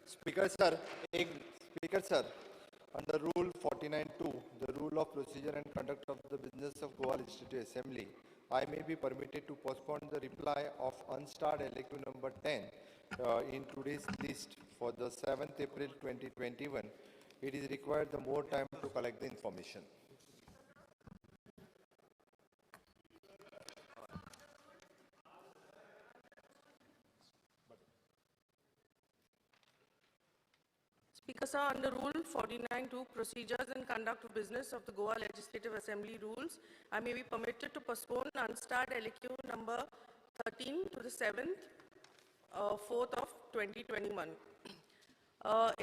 Speaker sir, Speaker sir, under Rule 49(2), the rule of procedure and conduct of the business of Goa Legislative Assembly, I may be permitted to postpone the reply of unstarred LQ number 10 in today's list for the 7th April 2021. It is required the more time to collect the information. Speaker sir, under Rule 49(2), Procedures and Conduct of Business of the Goa Legislative Assembly rules, I may be permitted to postpone unstarred LQ number 13 to the 7th, 4th of 2021.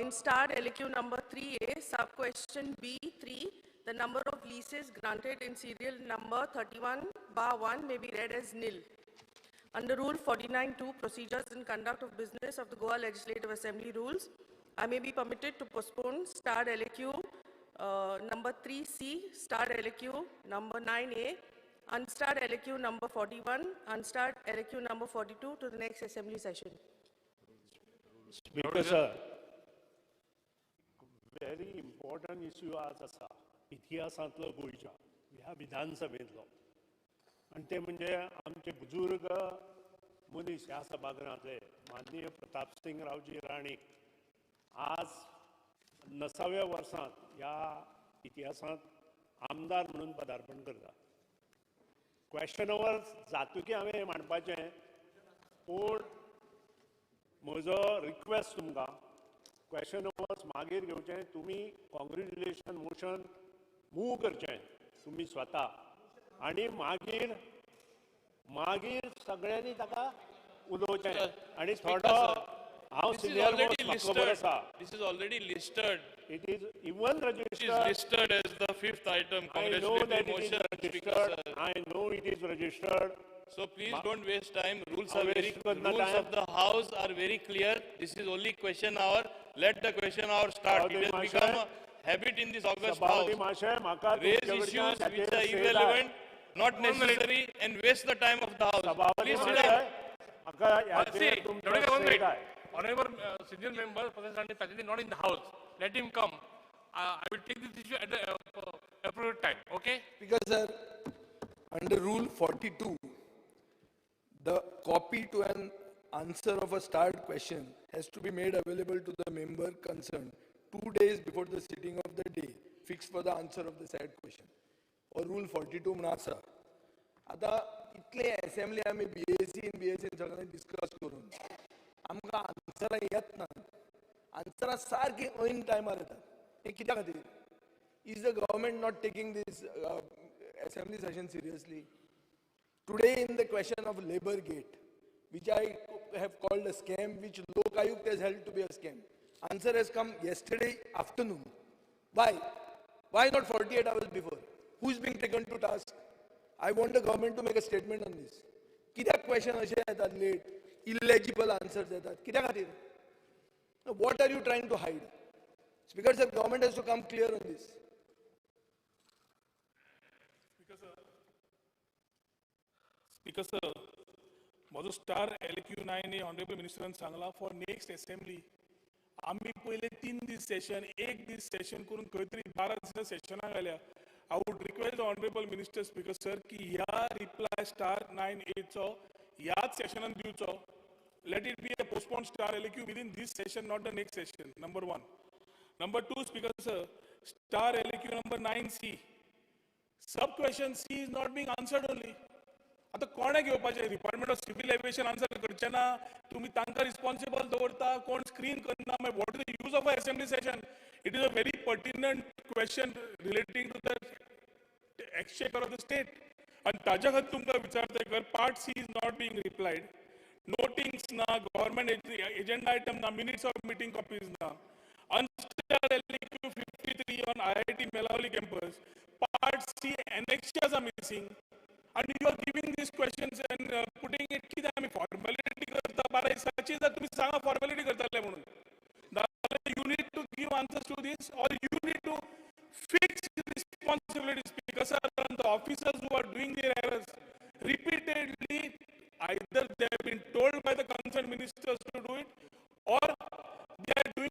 In starred LQ number 3A, sub-question B3, the number of leases granted in serial number 31/1 may be read as nil. Under Rule 49(2), Procedures and Conduct of Business of the Goa Legislative Assembly rules, I may be permitted to postpone starred LQ number 3C, starred LQ number 9A, unstarred LQ number 41, unstarred LQ number 42 to the next assembly session. Speaker sir, very important issue आज असा इतिहासांतलो गोंयच्या ह्या विधानसभेंतलो आनी ते म्हणजे आमचे बुजुर्ग मनीस ह्या सभागृहांतले माननीय प्रतापसिंग रावजी राणे आज 90व्या वर्सांत ह्या इतिहासांत आमदार म्हणून पदार्पण करता. क्वेश्चन ओवर जातकीर हांवें मांडपाचें, पूण म्हजो रिक्वेस्ट तुमकां क्वेश्चन ओवर्स मागीर घेवचें, तुमी कॉंग्रेच्युलेशन मोशन मूव करचें तुमी स्वता आनी मागीर सगळ्यांनी ताका उलोवचें आनी थोडो हांव सिनियर मोस्ट म्हाका खबर आसा. This is already listed. It is even registered. It is listed as the 5th item. I know that it is Motion, registered. I know it is registered. So please don't waste time. Rules are rules of the House are very clear. This is only question hour. Let the question hour start. It has become a habit in this August House. Raise issues which are irrelevant, not necessary, and waste the time of the House. Please sit down. Honorable senior member, Professor Tajudeen, not in the House. Let him come. I will take this issue at the appropriate time. Okay? Because sir, under Rule 42, the copy to an answer of a starred question has to be made available to the member concerned 2 days before the sitting of the day fixed for the answer of the said question. Or Rule 42 म्हणा. आता इतले assembly आम्ही BSc सगळ्यांनी discuss करून आमकां आन्सरां येत ना. आन्सरां सारकी ऐन टायमार येतात. हे कित्या खातीर? Is the government not taking this assembly session seriously? Today in the question of labor gate, which I have called a scam, which Lok Ayukt has held to be a scam, answer has come yesterday afternoon. Why? Why not 48 hours before? Who is being taken to task? I want the government to make a statement on this. कित्याक question अशे येतात late? Illegible answers येतात. कित्या खातीर? What are you trying to hide? Speaker sir, government has to come clear on this. Speaker sir, माझो star LQ9 Honorable Minister Sangla for next assembly. आम्ही पहिले 3 दीस session, 1 दीस session करून खंय तरी 12 दीस सेशनाक घाल्या. I would request the Honorable Minister, Speaker sir, की ह्या reply star 9A चो ह्याच सेशनान दिवचो. Let it be a postponed star LQ within this session, not the next session. Number 1. Number 2, Speaker sir, star LQ number 9C. Sub question C is not being answered only. आता कोणे घेवपाचे? Department of civil aviation answer करचे ना, तुम्ही तांकां responsible दवरता, कोण screen करना. What is the use of a assembly session? It is a very pertinent question relating to the exchequer of the state. आणि ताज्या खातीर तुमकां विचारता कर part C is not being replied. Notings ना, गव्हर्नमेंट एजेंडा आयटम ना, minutes of meeting copies ना. Unstarred LQ 53 on IIT Melavali campus. Part C annexures are missing. And you are giving these questions and putting it की आम्ही formality करता. बारा दिसाची जर तुम्ही सांगा formality करताले म्हणून. You need to give answers to this, or you need to fix responsibilities. Because the officers who are doing their errors repeatedly, either they have been told by the concerned ministers to do it, or they are doing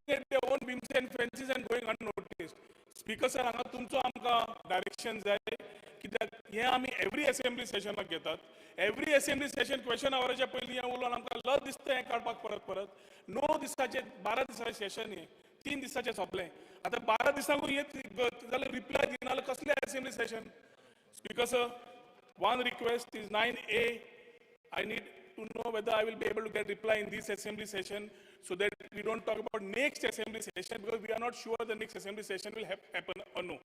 कित्याक हे आमी every assembly सेशनाक घेतात. Every assembly session question आवराच्या पयलीं हें उलोवन आमकां लज दिसता हें काडपाक परत 9 दिसाचे 12 दिसाचें सेशन हें 3 दिसाचें सोंपलें. आतां 12 दिसांकूय जाल्यार रिप्लाय दिना जाल्यार कसलें assembly session? Speaker sir, one request is 9A. I need to know whether I will be able to get reply in this assembly session so that we don't talk about next assembly session because we are not sure the next assembly session will happen or no.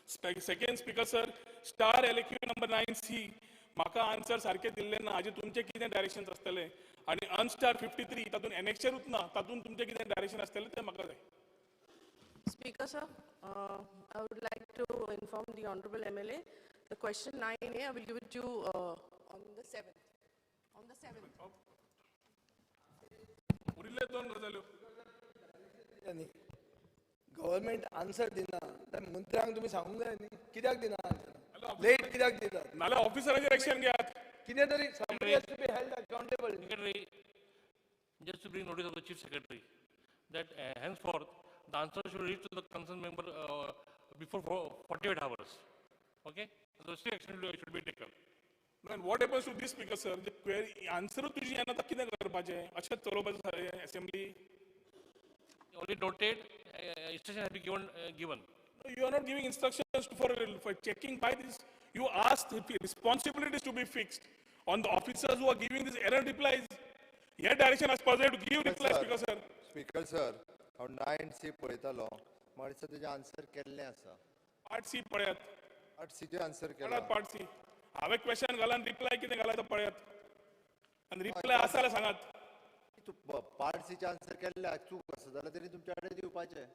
Second, Speaker sir, star LQ number 9C, म्हाका answer सारखे दिल्ले ना, हाजे तुमचे कितें directions आसतले आनी अनस्टार 53 तातूंत एनेक्चरूच ना, तातूंत तुमचे कितें डायरेक्शन आसतले ते म्हाका जाय. Speaker sir, I would like to inform the honorable MLA, the question 9A, I will give it to you on the 7th. On the 7th. उरिल्ले 2 गजाल्यो. गव्हर्नमेंट आन्सर दिना तर मंत्र्यांक तुम्ही सांगूंक जाय न्ही कित्याक दिना आन्सर लेट कित्याक दितात नाल्यार ऑफिसराचेर एक्शन घेयात. कितें तरी somebody has to be held accountable. Secretary, just to bring notice of the Chief Secretary that henceforth the answer should reach to the concerned member before 48 hours. Okay? So strict action should be taken. And what happens to this, Speaker sir? The query answer तुझी येना तर कितें करपाचें? अशेंच चलोवपाचें assembly. Only noted, instruction has been given. No, you are not giving instructions for checking by this. You asked the responsibilities to be fixed on the officers who are giving these error replies. Here direction as possible to give replies, Speaker sir. Speaker sir, हांव 9C पळयतालो, म्हाका दिसता तुजें answer केल्लें आसा. Part C पळयात. 8Cचें answer केलां. Part C. हांवें क्वेश्चन घालान रिप्लाय कितें घाला तो पळयात. आनी रिप्लाय आसा जाल्यार सांगात. पार्ट सीचे आन्सर केल्ले चूक आसा जाल्यार तरी तुमचे कडेन दिवपाचें.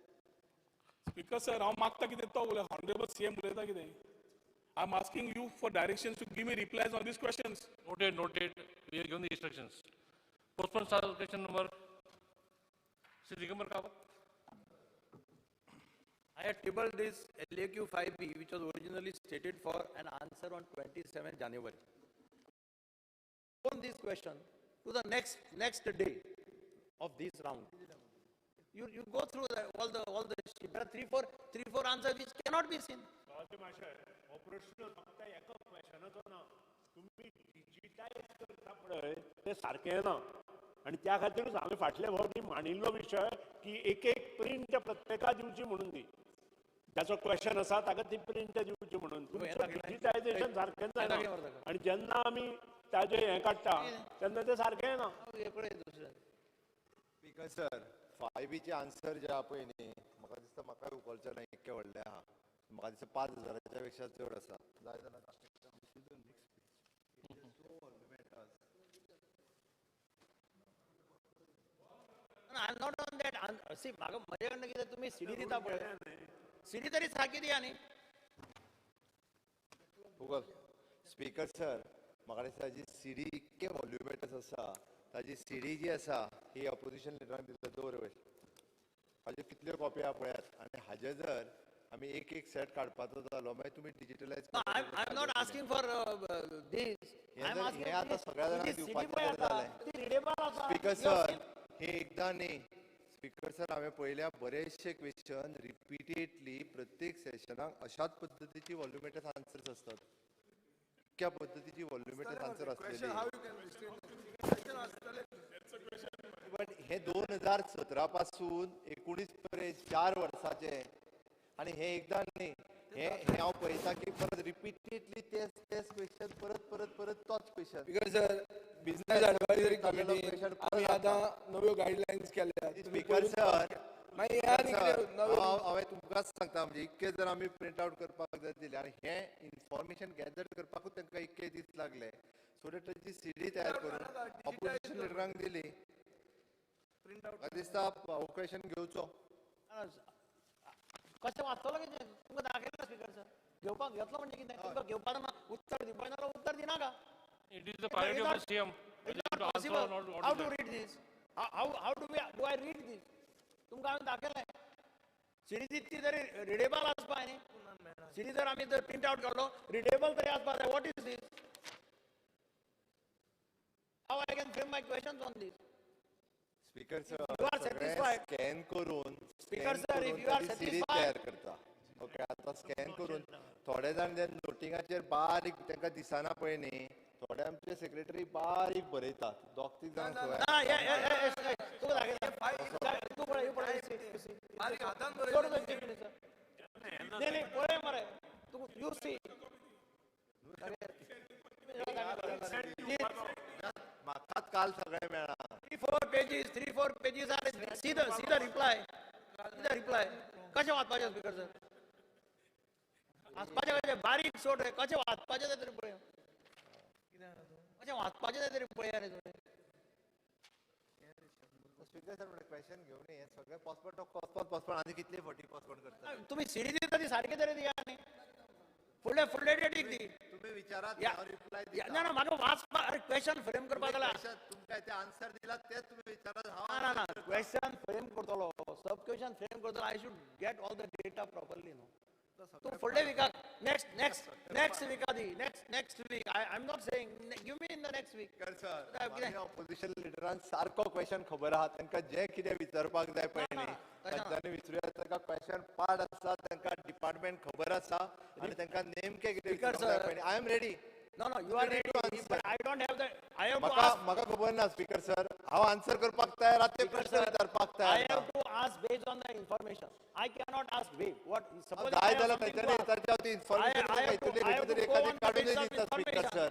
Speaker sir, हांव मागता कितें तो उलय Honorable CM उलयता कितें. I am asking you for directions to give me replies on these questions. Noted, we have given the instructions. Postpone star question number. Sri Digambar Kawat. I had tabled this LAQ 5B, which was originally stated for an answer on 27 January. On this question to the next day of this round. You go through all the there are three four answers which cannot be seen. Operational फक्त एका क्वेश्चनाचो ना तुम्ही digitise करता पळय ते सारकें ना आनी त्या खातीरच हांवें फाटल्या फावटी मांडिल्लो विशय की एक प्रिंट प्रत्येका दिवची म्हणून दी त्याचो क्वेश्चन आसा ताका ती प्रिंट दिवची म्हणून डिजिटायजेशन सारकें जायना आनी जेन्ना आमी ताजें हें काडटा तेन्ना तें सारकें ना. स्पीकर सर, 5Bचे आन्सर जे आहा पळय न्ही, म्हाका दिसता म्हाकाय उखलचें ना इतकें व्हडलें आहा. म्हाका दिसता 5,000च्या पेक्षा चड आसा. जाय जाल्यार I'm not on that. See, म्हाका म्हजे कडल्यान कितें तुमी सीडी दिता पळय सीडी तरी सारकी दिया न्ही. स्पीकर सर, म्हाका दिसता जी सीडी इतके वॉल्युमेटस आसा ताजी सीडी जी आसा ही ऑपोजिशन लिडराक दिता दवर वयर. हाजे कितल्यो कॉपी आहा पळयात आनी हाजे जर आमी एक सेट काडपाचो जालो मागीर तुमी डिजिटलायज. I'm not asking for this. I'm asking हे आतां सगळ्या जाणांक दिवपाचें जालें. स्पीकर सर, हे एकदां न्ही. स्पीकर सर, हांवें पळयल्या बरेचशे क्वेश्चन रिपिटेडली प्रत्येक सेशनाक अशाच पद्दतीची वॉल्युमेटस आन्सर्स असतात. इतक्या पद्दतीची वॉल्युमेटस आन्सर आसलेली. बट हे 2017 पासून 19 पर्यंत 4 वर्साचे आनी हे एकदां न्ही. हे हांव पळयता की परत रिपिटेडली तेच क्वेश्चन परत तोच question. Speaker sir, business advisory कमिटीन आमी आतां नव्यो गायडलायन्स केल्या. स्पीकर सर, मागीर हांवें तुमकांच सांगता म्हणजे इतके जर आमी प्रिंट आवट करपाक जर दिले आनी हे इन्फॉर्मेशन गॅदर करपाकूच तांकां इतके दीस लागले सो दॅट ताची सीडी तयार करून ऑपोजिशन लिडरांक दिली. म्हाका दिसता अवकाशन घेवचो. कशें वाचतलो कितें तुमकां दाखयला स्पीकर सर घेवपाक घेतलो म्हणजे कितें तुमकां घेवपाक उत्तर दिवपाक नाल्यार उत्तर दिनाका. It is the priority of the CM. How to read this? How do I read this? तुमकां हांवें दाखयलें सीडी तितकी तरी रिडेबल आसपाक न्ही. सीडी जर आमी जर प्रिंट आवट काडलो रिडेबल तरी आसपाक जाय. What is this? How I can frame my questions on this? Speaker sir, You are satisfied. Scan करून Speaker sir, if you are CD satisfied, तयार करता. ओके आता स्कॅन करून थोडे जाण जे नोटिंगाचेर बारीक तांकां दिसना पळय न्ही थोडे आमचे सेक्रेटरी बारीक बरयतात दोग तीग जाण खंय ना तू पळय बारीक हातान पळय मरे तू यू सी म्हाकाच काल सगळें मेळ्ळा 3-4 pages are see the reply कशें वाचपाचें स्पीकर सर वाचपाचें कशें बारीक सोड रे कशें वाचपाचें तें तरी पळय कशें वाचपाचें तें तरी पळया रे तुवें स्पीकर सर म्हणून क्वेश्चन घेवन हे सगळे पोस्टपोन आनी कितले फावटी पोस्टपोन करता तुम्ही सिडी दिता ती सारकी तरी दिया न्ही फुडले डेटीक दी तुम्ही विचारात रिप्लाय ना ना म्हाका वाचपा अरे क्वेश्चन फ्रेम करपाक जाल्यार तुमकां ते आन्सर दिला तेच तुम्ही विचारात ना ना क्वेश्चन फ्रेम करतलो सब क्वेश्चन फ्रेम करतलो I should get all the data properly no तूं फुडले विकाक नेक्स्ट विका the next week I am not saying give me in the next week sir opposition लिडरान सारको क्वेश्चन खबर आहा तांकां जे कितें विचारपाक जाय पळय न्ही तांच्यांनी विचारूया तांकां क्वेश्चन पाड आसा तांकां डिपार्टमेंट खबर आसा आनी तांकां नेमके कितें विचारपाक जाय पळय I am ready No, you are ready, but I don't have the. I have to म्हाका ask. म्हाका खबर ना स्पीकर सर हांव आन्सर करपाक तयार आहा ते प्रश्न विचारपाक I तयार have to ask based on the information. I cannot ask way. What? Suppose जाय जाल्यार खंयतरी विचारचे हांव ती इन्फॉर्मेशन खंयतरी एखादी काडून दिता speaker sir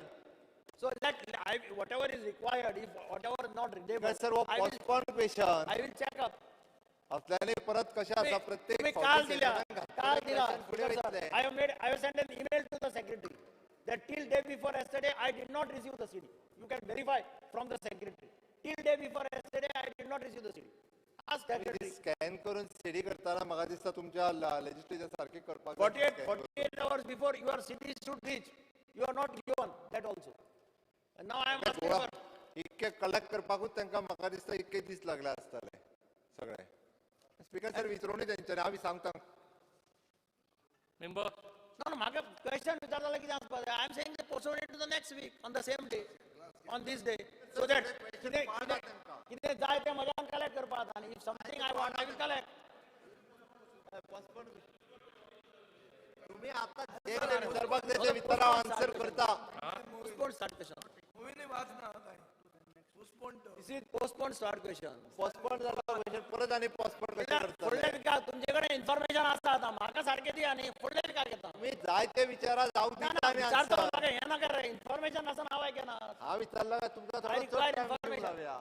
So whatever is required, if whatever not readable, sir वो postpone question I will check up. असल्याने परत कशें आसा प्रत्येक तुम्ही काल दिला I have sent an email to the secretary that till day before yesterday I did not receive the CD. You can verify from the secretary. Till day before yesterday I did not receive the CD. Ask secretary. Scan करून CD करताना म्हाका दिसता तुमच्या legislature सारखे करपाक 48 hours before your CD should reach. You are not given that also. And now I am asking for. इतके collect करपाकूच तांकां म्हाका दिसता इतके दीस लागले आसतले सगळे स्पीकर सर विचारूनी तेंच्यांनी हांव सांगता Member, No, म्हाका question विचारला कितें आसपाक जाय. I am saying they postpone it to the next week on the same day, on this day, so that कितें जाय तें म्हज्यान कलेक्ट करपाक जाता. And if something I want, I will collect. तुम्ही आता जे कितें विचारपाक जाय ते विचारा आन्सर करता Postpone start question. गोविंद वाचना काय postpone This is postpone start question. Postpone जाला क्वेश्चन परत आनी पोस्टपोन कशें करता फुडले विका तुमचे कडेन इन्फॉर्मेशन आसा आता म्हाका सारके दी आनी फुडले विका घेता. तुम्ही जाय ते विचारा जाऊ दिता आमी विचारतो आन्सर म्हाका हें नाका रे इन्फॉर्मेशन आसा हांव घेना. हांव विचारला काय तुमकां I थोडो require चड टायम information. दिवंक लावया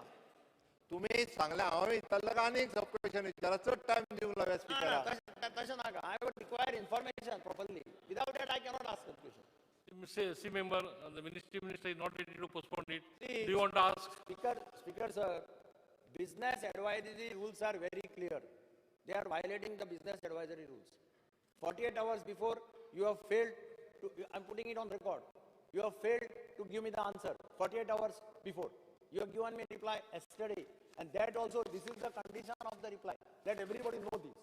तुम्ही सांगला हांव विचारला काय आनीक सब क्वेश्चन विचारा चड टायम दिवंक लावया स्पीकराक तशें नाका. I would require information properly. Without that I cannot ask the question. see member, the minister is not ready to postpone it. Do you want to ask? Speaker sir, business advisory rules are very clear. They are violating the business advisory rules. 48 hours before you have failed to, I'm putting it on record. You have failed to give me the answer 48 hours before. You have given me reply yesterday, and that also, this is the condition of the reply. Let everybody know this.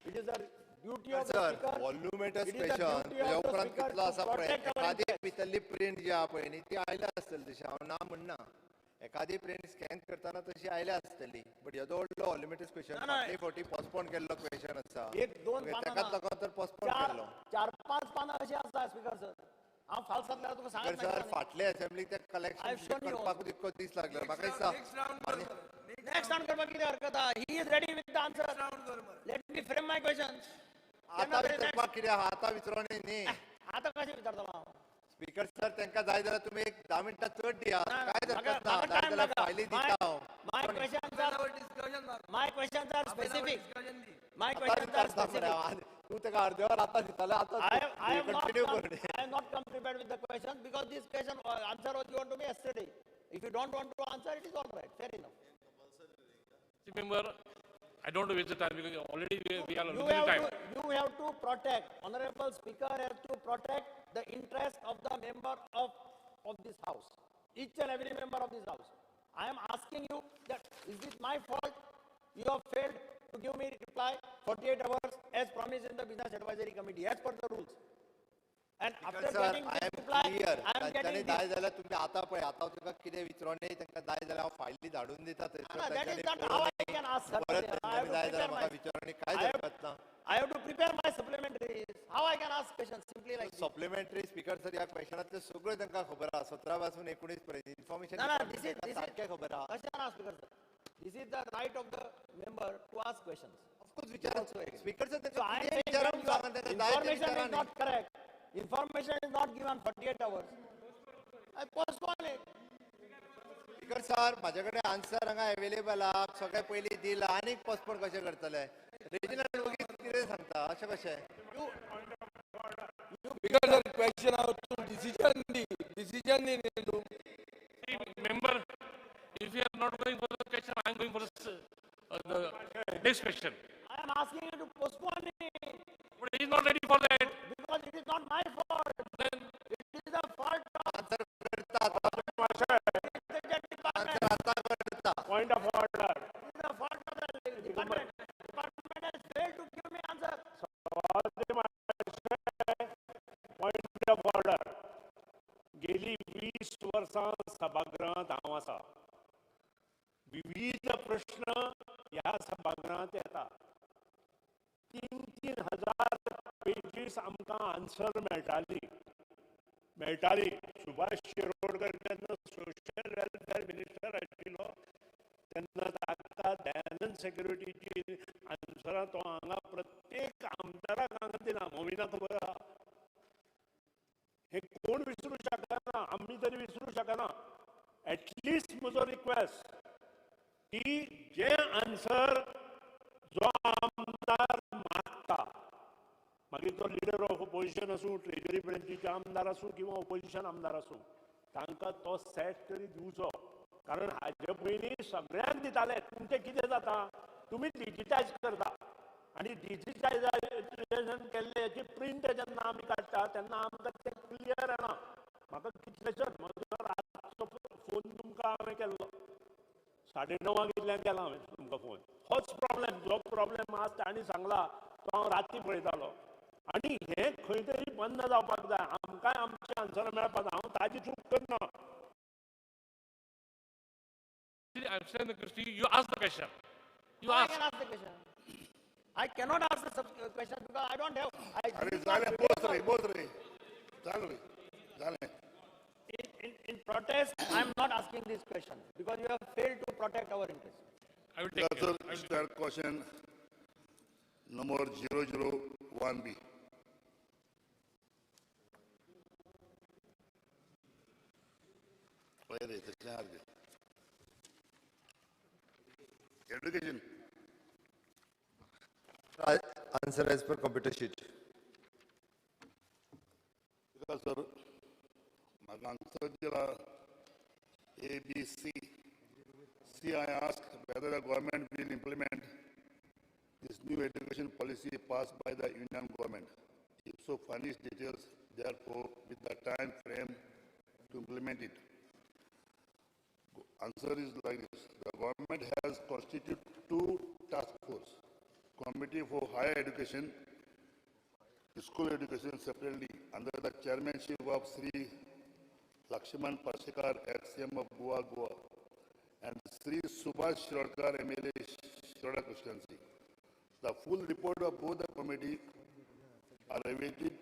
It is the duty of the sir speaker. व्हॉल्युमेट्रिक It is the question duty तुझ्या of the उपरांत speaker कितलो to आसा पळय protect our एखादी interest. भितरली print जी आहा पळय न्ही ती आयल्या आसतली तशी हांव ना म्हणना एखादी प्रिंट स्कॅन करताना तशी आयल्या आसतली बट येदो व्हडलो व्हॉल्युमेट्रिक क्वेश्चन ना, ना. फाटली फावटी पोस्टपोन केल्लो क्वेश्चन आसा एक दोन ओके, पानां तेकाच ना. लागून तर पोस्टपोन केल्लो चार पाच पानां अशी आसता स्पीकर सर. हांव फाल्स जाल्यार तुका तर सांगत सर नाही. फाटले असेंब्लीक ते कलेक्शन I've shown you. करपाक इतको दीस लागलो म्हाका दिसता Next round करपाक कितें हरकत आहा? He is ready with the answer. Let me frame my questions. आतां विचारपाक कितें आहा आतां विचारोनी न्ही आतां कशें विचारतलो हांव? स्पीकर सर तांकां जाय जाल्यार तुमी एक 10 मिनटां चड दियात ना, ना, कांयच म्हाका- हरकत ना म्हाका जाय time जाल्यार नाका. फायली दिता हांव My questions are specific. My आतां questions are विचारता specific. मरे तूं ताका अर्दे वर आतां दिताले आतां I have not continue come, कर I have not come prepared with the questions because this question answer was given to me yesterday. If you don't want to answer, it is all right. Fair enough. See member, I don't want to waste the time because already we are You losing time. have to protect. Honorable Speaker has to protect the interest of the member of this house. Each and every member of this house. I am asking you that is it my fault? You have failed to give me reply 48 hours as promised in the Business Advisory Committee as per the rules. And after sir getting I this am reply, clear I am तांच्यांनी getting जाय this. जाल्यार तुमी आतां पळय आतां तुका कितें विचारोनी तांकां जाय जाल्यार हांव फायली धाडून दिता थंयसर That is तांच्यांनी not how I can ask. परत I have तांच्यांनी to जाय prepare जाल्यार म्हाका my- विचारोनी I कांयच have- हरकत ना I have to prepare my supplementaries. How I can ask questions simply like this? Supplementary speaker sir ह्या क्वेश्चनातले सगळं तांकां खबर आहा 17 पासून 19 पर्यंत information No, no, this is सारकें खबर आहा question ask speaker sir. This is the right of the member to ask questions. Of course विचार Also agree. Speaker sir So I am saying विचारून that सांगा your तांकां जाय ते information is विचारांनी. not correct. Information is not given 48 hours. I postpone it. Speaker sir माझ्या कडेन answer हांगा available आहा सगळे पयलीं दिला आनीक पोस्टपोन कशें करतले रिजनल वगीच कितें सांगता अशें कशें Because of question out to decision into. Member, if you are not going for the question, I am going for the next question. I am asking you to postpone it But he is not ready for that. because it is not my fault. Then It is the fault of answer करता the department. आता करता point of order It is the fault of the department. Department has failed to give me answer. Point of order गेली 20 वर्सां सभागृहांत हांव आसा विविध प्रश्न ह्या सभागृहांत येता 3,000 पेजीस आमकां आन्सर मेळटाली सुभाष शिरोडकर जेन्ना सोशल वेलफेअर मिनिस्टर आशिल्लो तेन्ना ताका दयानंद सेक्युरिटीची आन्सरां तो हांगा प्रत्येक आमदाराक हांगा दिला मोविना खबर आहा हे कोण विसरू शकना आम्ही तरी विसरू शकना एटलिस्ट म्हजो रिक्वेस्ट की जे आन्सर जो आमदार मागता मागीर तो लिडर ऑफ ऑपोजिशन आसूं ट्रेजरी ब्रँचीचे आमदार आसूं किंवा ऑपोजिशन आमदार आसूं तांकां तो सेट तरी दिवचो कारण हाजे पयलीं सगळ्यांक दिताले तुमचें कितें जाता तुमी डिजिटायज करता आनी डिजिटायजेशन केल्ले हेची प्रिंट जेन्ना आमी काडटा तेन्ना आमकां तें क्लियर येना म्हाका कितलेशेच म्हजो रातचो फोन तुमकां हांवें केल्लो 9:30 इतल्यान केला हांवें तुमकां फोन होच प्रॉब्लेम जो प्रॉब्लेम आज तांणी सांगला तो हांव राती पळयतालो आनी हें खंय तरी बंद जावपाक जाय आमकांय आमची आन्सर मेळपाक जाय हांव ताजी चूक करना I am saying the question. You ask the question. You I ask. can ask the question. I cannot ask the question because I don't have. अरे झाले बोल रे चालू रे झाले In protest, I am not asking this question because you have failed to protect our interests. I will take care. Sir, start question number 001B. Where is it? Education. Answer as per computer sheet Because sir, my answer A, B, C. C, I asked whether the government will implement this new education policy passed by the union government. If so, furnish details, therefore, with the time frame to implement it. Answer is like this. The government has constituted two task force, Committee for Higher Education, School Education separately, under the chairmanship of Sri Lakshman Parshikar, ex-CM of Goa, and Sri Subhash Shirodkar, MLA, Shiroda constituency. The full report of both the committee are awaited.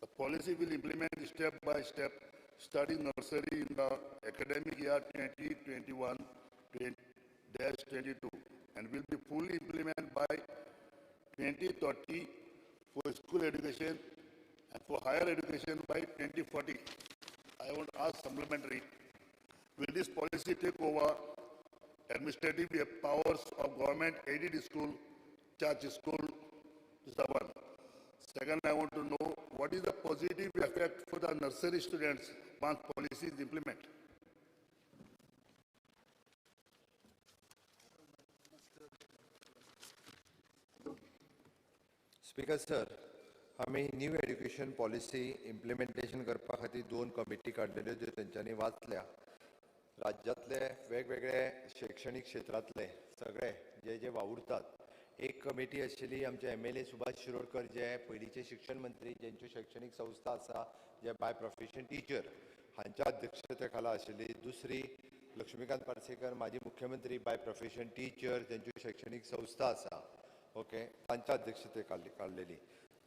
The policy will implement step by step, starting nursery in the academic year 2021-22, and will be fully implemented by 2030 for school education and for higher education by 2040. I want to ask supplementary, will this policy take over administrative powers of government-aided school, church school? This is the one. Second, I want to know what is the positive effect for the nursery students once policy is implemented. Speaker sir आम्ही new education policy implementation करपा खातीर 2 committee काडलेल्यो ज्यो तेंच्यांनी वाचल्या राज्यांतले वेगवेगळे शैक्षणिक क्षेत्रांतले सगळे जे वावुरतात एक कमिटी आशिल्ली आमचे MLA सुभाष शिरोडकर जे पयलींचे शिक्षण मंत्री जेंच्यो शैक्षणिक संस्था आसा जे बाय प्रोफेशन टीचर हांच्या अध्यक्षते खाला आशिल्ली दुसरी लक्ष्मीकांत पार्सेकर माजी मुख्यमंत्री बाय प्रोफेशन टीचर जेंच्यो शैक्षणिक संस्था आसा ओके, तांच्या अध्यक्षते काढलेली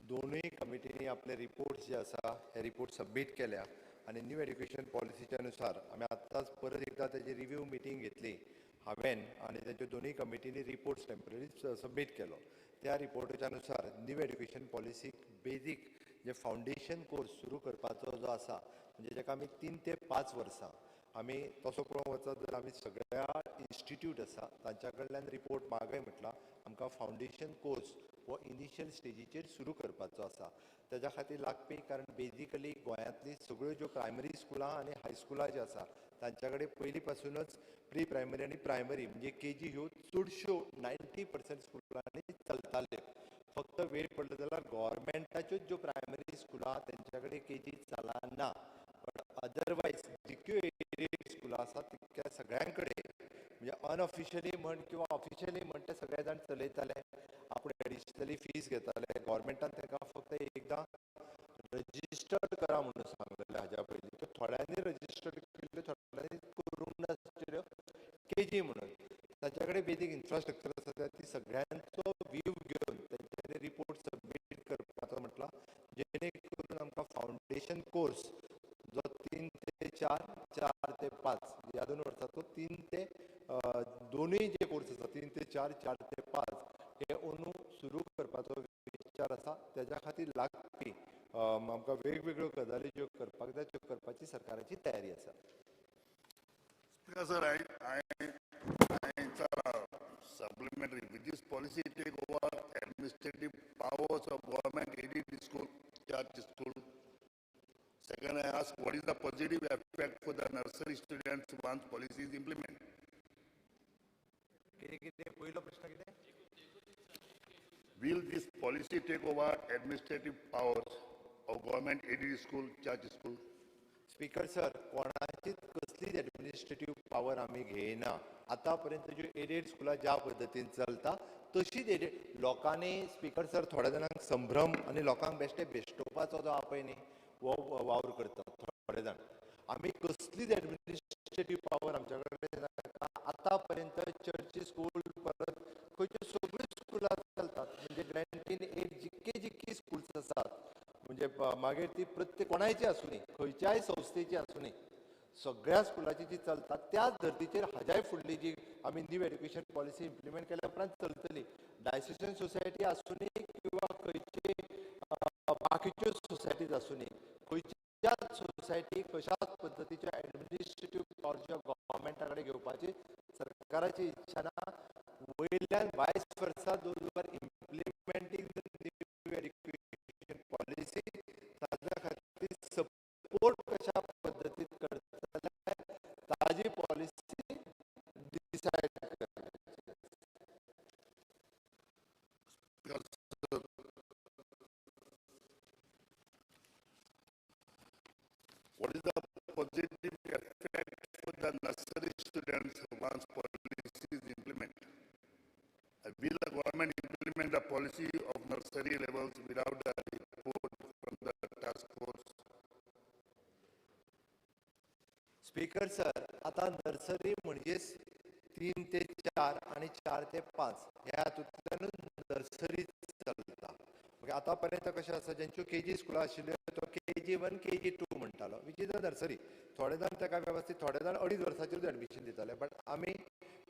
दोनूय कमिटीनी आपले रिपोर्ट्स जे आसा हे रिपोर्ट सबमीट केल्या आणि न्यू एड्युकेशन पॉलिसीच्या अनुसार आम्ही आताच परत एकदा त्याची रिव्ह्यू मिटींग घेतली हांवें आणि त्यांच्या दोन्ही कमिटीनी रिपोर्ट्स टेम्पररी सबमीट केलो. त्या रिपोर्टाच्या अनुसार न्यू एड्युकेशन पॉलिसीक बेजीक जे फावंडेशन कोर्स सुरू करपाचो जो आसा म्हणजे जेका आमी 3 ते 5 वर्सां आमी तसो पळोवंक वचत जाल्यार आमी सगळ्या इन्स्टिट्यूट आसा तांच्या कडल्यान रिपोर्ट मागय म्हटला आमकां फावंडेशन कोर्स हो इनिशियल स्टेजीचेर सुरू करपाचो आसा. त्याच्या खातीर लागपी कारण बेजिकली गोंयांतली सगळ्यो ज्यो प्रायमरी स्कुलां आनी हायस्कुलां जी आसा तांच्या कडेन पयलीं पासूनच प्री प्रायमरी आनी प्रायमरी म्हणजे केजी ह्यो चडश्यो 90% स्कुलांनी चलताल्यो. फक्त वेळ पडलो जाल्यार गव्हर्मेंटाच्यो ज्यो प्रायमरी स्कुलां तेंच्या कडेन केजी चलना बट अदरवायज जितक्यो एडेड स्कुलां आसात तितक्या सगळ्यां कडेन म्हणजे अनऑफिशियली म्हण किंवा ऑफिशियली म्हण ते सगळे जाण चलयताले. आपूण एडिशनली फीज घेताले. गव्हर्मेंटान तांकां फक्त एकदां रजिस्टर्ड करा म्हणून सांगलेलें हाज्या पयलीं. त्यो थोड्यांनी रजिस्टर्ड केल्ल्यो थोड्यांनी करूंक नाशिल्ल्यो केजी म्हणून. तांच्या कडेन बेजीक इन्फ्रास्ट्रक्चर आसा ती सगळ्यांचो व्ह्यू घेवन तेंच्यांनी रिपोर्ट सबमीट करपाचो म्हटला जेणे करून आमकां फावंडेशन कोर्स जो 3 ते 4, 4 ते 5 ह्या 2 वर्सांचो 3 ते दोनूय जे कोर्स आसा 3 ते 4, 4 ते 5 हे अंदू सुरू करपाचो विचार आसा. त्याच्या खातीर लागपी आमकां वेगवेगळ्यो गजाली ज्यो करपाक जाय त्यो करपाची सरकाराची तयारी आसा. Sir, supplementary with this policy take over administrative powers of government aided school, charge school. Second, I ask what is the positive effect for the nursery students once policy is implemented? पहिलो प्रश्न कितें? Will this policy take over administrative powers of government aided school, charge school? Speaker sir, कोणाचीच कसलीच administrative power आमी घेयना. आतां पर्यंत ज्यो एडेड स्कुलां ज्या पद्दतीन चलता तशीच एडेड लोकांनी स्पीकर सर थोड्या जाणांक संभ्रम आनी लोकांक बेश्टे बेश्टोवपाचो जो आपय न्ही हो वावर करतात थोडे जाण. आमी कसलीच एडमिनिस्ट्रेटिव्ह पावर आमच्या कडेन आतां पर्यंत चर्ची स्कूल परत खंयच्यो सगळ्यो स्कुलां चलतात म्हणजे ग्रँटीन एड जितकी स्कुल्स आसात म्हणजे मागीर ती प्रत्येक कोणायची आसूं न्ही खंयच्याय संस्थेची आसूं न्ही सगळ्या स्कुलांची जी चलतात त्याच धर्तीचेर हाज्याय फुडली जी आमी न्यू एड्युकेशन पॉलिसी इम्प्लिमेंट केल्या उपरांत चलतली. डायसेशन सोसायटी आसूं न्ही किंवा खंयची बाकीच्यो सोसायटीज आसूं न्ही खंयच्याच सोसायटीक कशाच पद्दतीच्या एडमिनिस्ट्रेटिव्ह पावर ज्यो गव्हर्मेंटा कडेन घेवपाची सरकाराची इच्छा ना. वयल्यान वायस वर्सा those are implementing the new education policy ताज्या खातीर सपोर्ट कशा पद्दतीन करतले ताजी policy decide What is the positive effect for the nursery students once policy is implemented? Will the government implement the policy of nursery levels without the report from the task force? Speaker sir, आता nursery म्हणजे 3 ते 4 आणि 4 ते 5 ह्या हातूंतल्यानूच nursery चलता. Okay, आतां पर्यंत कशें आसा जेंच्यो केजी स्कुलां आशिल्ल्यो तो KG1, KG2 म्हणटालो विच इज अ नर्सरी. थोडे जाण ताका वेवस्थीत थोडे जाण 2.5 वर्साचेरूच एडमिशन दिताले बट आमी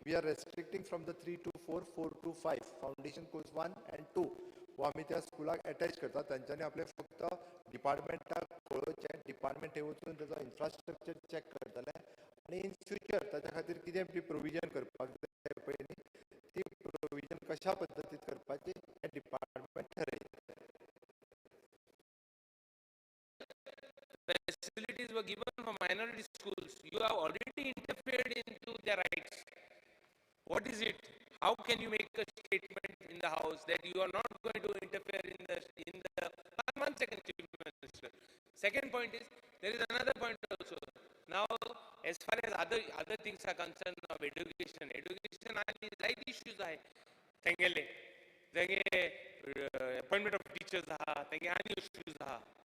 we are restricting from the 3 to 4, 4 to 5 foundation course 1 and 2 वो आमी त्या स्कुलाक अटॅच करतात. तांच्यांनी आपले फक्त डिपार्टमेंटाक कळोवचें डिपार्टमेंट थंय वचून ताचो इन्फ्रास्ट्रक्चर चॅक करतले आनी इन फ्युचर ताच्या खातीर कितें बी प्रोविजन करपाक जाय पळय न्ही ती प्रोविजन कशा पद्दतीन करपाची हें department ठरयता. Facilities were given for minority schools. You have already interfered into their rights. What is it? How can you make a statement in the House that you are not going to interfere in the 1 second, Chief Minister. Second point is, there is another point also. Now, as far as other things are concerned of education and right issues are appointment of teachers any issues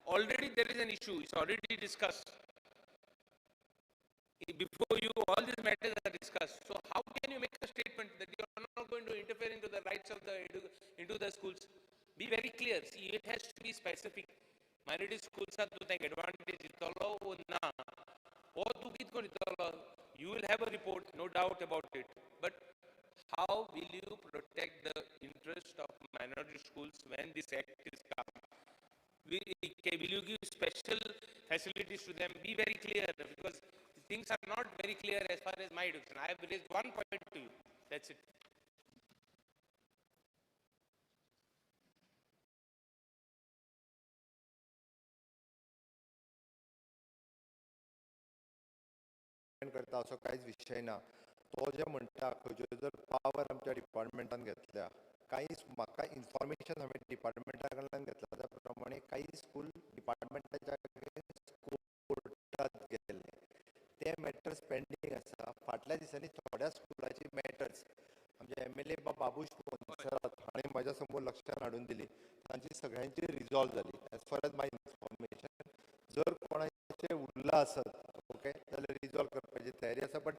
already there is an issue, it's already discussed. Before you, all these matters are discussed. So how can you make a statement that you are not going to interfere into the rights of the schools. Be very clear. See, it has to be specific. Minority schools are to take advantage or na. Or you will have a report, no doubt about it. But how will you protect the interest of minority schools when this act is come? Will you give special facilities to them? Be very clear, because things are not very clear as far as my education. I have raised one point to you. That's it. करता असो कांयच विशय ना. तो जे म्हणटा खंयच्यो जर power आमच्या डिपार्टमेंटान घेतल्या, काही म्हाका इन्फॉर्मेशन हांवें डिपार्टमेंटा कडल्यान घेतला त्या प्रमाणे काही स्कूल डिपार्टमेंटाच्या कोर्टात गेले. ते मॅटर्स पेंडींग आसा. फाटल्या दिसांनी थोड्या स्कुलाची मॅटर्स आमचे MLA बाबूश स्पॉन्सरात हाणें म्हाज्या समोर लक्षांत हाडून दिली. तांची सगळ्यांची रिजॉल्व जाली. As far as my information जर कोणाचे उरला आसत ओके जाल्यार रिजॉल्व करपाची तयारी आसा. But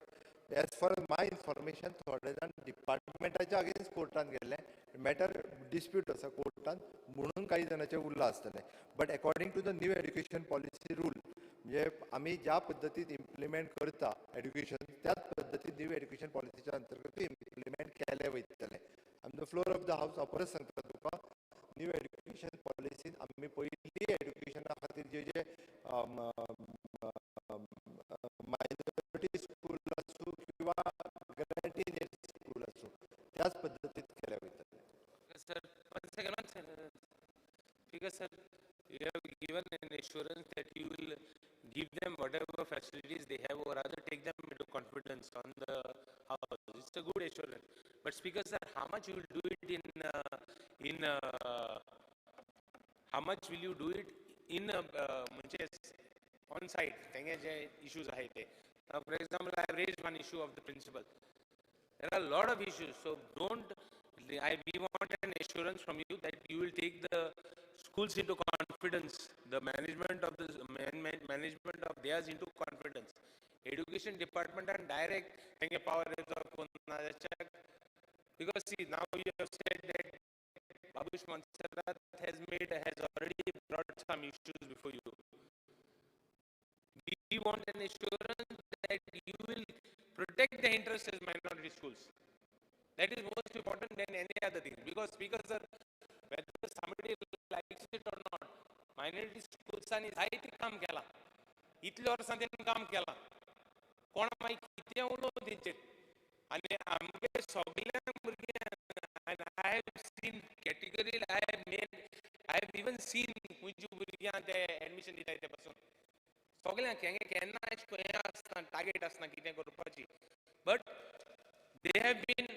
as far as my information थोडे जाण डिपार्टमेंटाच्या अगेन्स्ट कोर्टान गेल्ले. मॅटर डिस्प्यूट आसा कोर्टान म्हणून काही जाणांचे उरला आसतले. But according to the new education policy rule म्हणजे आमी ज्या पद्दतीन इम्प्लिमेंट करता एड्युकेशन त्याच पद्दतीन न्यू एड्युकेशन पॉलिसीच्या अंतर्गत इम्प्लिमेंट केले वयतले. On the floor of the house हांव परत सांगता तुका न्यू एड्युकेशन पॉलिसीन आमी पयली एड्युकेशना खातीर जे जे मायनॉरिटी स्कूल आसूं किंवा ग्रँटीड स्कूल आसूं त्याच पद्दतीन केले वयतले. Sir, one second. Because sir, you have given an assurance that you will give them whatever facilities they have, or rather take them into confidence on the house. It's a good assurance. But Speaker sir, how much you will do it how much will you do it in on site? Issues are there. For example, I have raised one issue of the principal. There are a lot of issues, so we want an assurance from you that you will take the schools into confidence, the management of management of theirs into confidence. Education department and direct power because see, now you have said that Babush Mansarat has already brought some issues before you. We want an assurance that you will protect the interests of minority schools. That is most important than any other thing. Because Speaker sir, whether somebody likes it or not, minority schools आणि जायते काम केला. इतले वर्सांनी काम केला. कोण मागीर कितें उलोवन दिंचे आनी आमगे सगळ्या भुरग्यांक and I have seen categorically, I have even seen खंयची भुरग्यां ते एडमिशन दिताय ते पासून सगळ्यांक केन्ना हें आसना टार्गेट आसना कितें करपाची. But they have been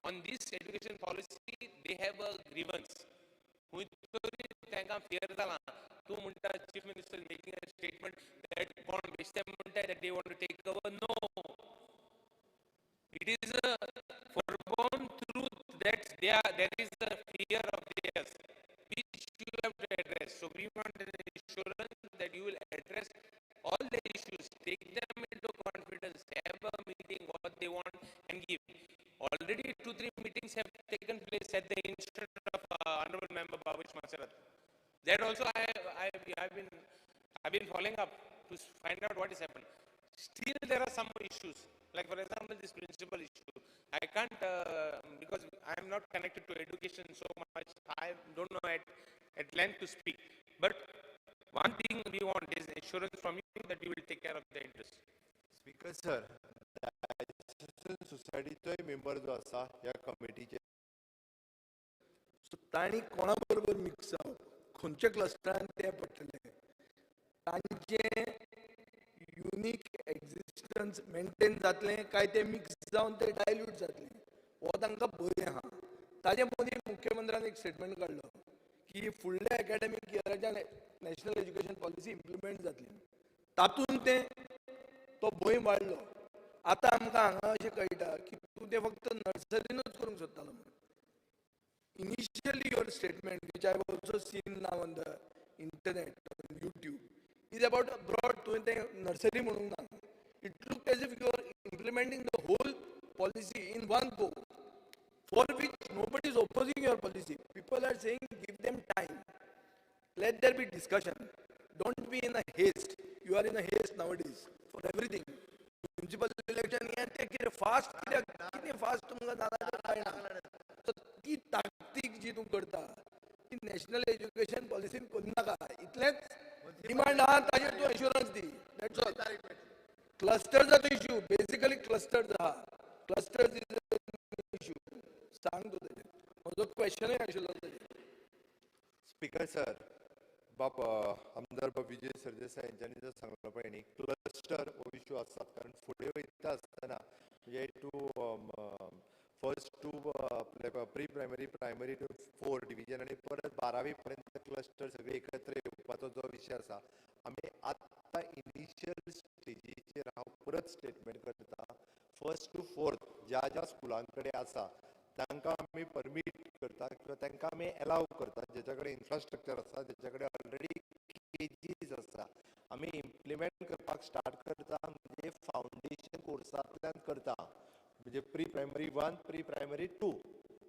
on this education policy, they have a grievance. Fear two chief minister is making a statement that they want to take over. No, it is a foregone truth that there is a fear of theirs which you have to address. So we want an assurance that you will address all the issues, take them into confidence, have a meeting what they want and give. Already 2-3 meetings have taken place at the institute of Honorable Member Babush Mansarat. That also I've been following up to find out what has happened. Still there are some issues, like for example this principal issue. I can't because I am not connected to education so much. I don't know at length to speak. But one thing we want is assurance from you that you will take care of the interest. Speaker sir, सोसायटीचोय member जो आसा ह्या कमिटीचे सो तांणी कोणा बरोबर mix जावप, खंयच्या क्लस्टरान ते पडटले, तांचे युनीक एक्झिस्टन्स मेंटेन जातलें काय ते मिक्स जावन ते डायल्यूट जातलें हो तांकां भंय आहा. ताजे मदीं मुख्यमंत्र्यान एक स्टेटमेंट काडलो की फुडल्या एकाडेमीक इयराच्या नॅशनल एज्युकेशन पॉलिसी इम्प्लिमेंट जातली. तातूंत तो भंय वाडलो. आतां आमकां हांगा अशें कळटा की तूं तें फक्त नर्सरीनूच करूंक सोदतालो म्हणून. Initially your statement, which I have also seen now on the internet, on YouTube, is about a broad nursery म्हणूंक ना. It looked as if you are implementing the whole policy in one go, for which nobody is opposing your policy. People are there be discussion. Don't be in a haste. You are in a haste nowadays for everything. Municipal election hey fast किती fast तुमका जाता कळना. So ती ताकतीक जी तू करता ती national education पॉलिसीन करूनाका इतलेच डिमांड आहा ताजेर तू एश्युरन्स दी. That's all. Clusters issue basically clusters आहा. Clusters is issue. सांग तू ताजेर. म्हजो क्वेश्चनूय आशिल्लो ताजेर. स्पीकर सर, बाप आमदार बाब विजय सरदेसाय यांच्यानी जर सांगलं पळय क्लस्टर हो इश्यू आसतात. कारण फुडें वयता आसतना म्हणजे first two pre primary, primary to 4 division आणि परत 12वी पर्यंत क्लस्टर सगळे एकत्र येवपाचो जो विशय आसा, आमी आत्तां इनिशियल स्टेजीचेर हांव परत स्टेटमेंट करता. फर्स्ट टू 4 ज्या स्कुलां कडेन आसा तांकां आमी परमीट करता किंवा तांकां आमी एलाव करता जेच्या कडेन इन्फ्रास्ट्रक्चर आसा, जेच्या कडेन ऑलरेडी केजीस आसा, आमी इम्प्लिमेंट करपाक स्टार्ट करता. म्हणजे फावंडेशन कोर्सांतल्यान करता. म्हणजे प्री प्रायमरी 1, प्री प्रायमरी 2,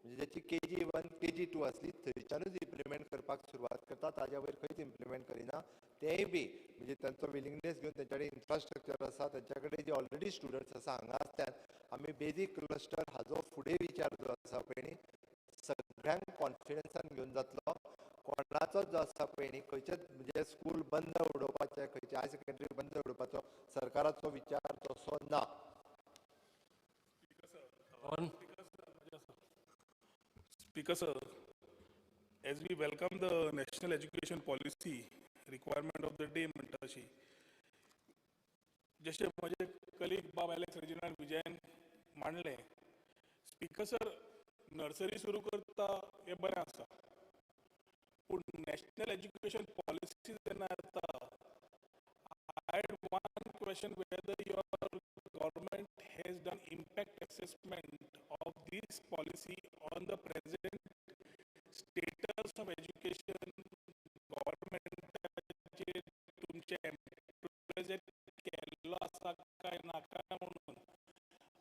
म्हणजे ज्याची KG1, KG2 आसली थंयच्यानूच इम्प्लिमेंट करपाक सुरवात करता. ताज्या वयर खंयच इम्प्लिमेंट करिना. तेय बी म्हणजे तांचो विलिंगनेस घेवन तांच्या कडेन इन्फ्रास्ट्रक्चर आसा, तांच्या कडेन जे ऑलरेडी स्टुडंट्स आसा हांगासल्यान आमी बेजीक क्लस्टर हाजो फुडें विचार जो आसा पळय न्ही सगळ्यांक कॉन्फिडन्सान घेवन जातलो. कोणाचोच जो आसा पळय न्ही खंयचेच म्हणजे स्कूल बंद उडोवपाचे, खंयचे हायर सेकंडरी बंद उडोवपाचो सरकाराचो विचार तसो ना. Speaker sir, as we welcome the national education policy requirement of the day म्हणटा अशी जशे म्हजे कलीग बाब एलेक्स रेजिनाल्ड विजयन मांडले. स्पीकर सर, नर्सरी सुरू करता हे बरें आसा, पूण नॅशनल एज्युकेशन पॉलिसी जेन्ना येता I had one question whether your government has done impact assessment of this policy on the present status of education government तुमचे एम्प्लॉयज केल्लो आसा काय नाका म्हणून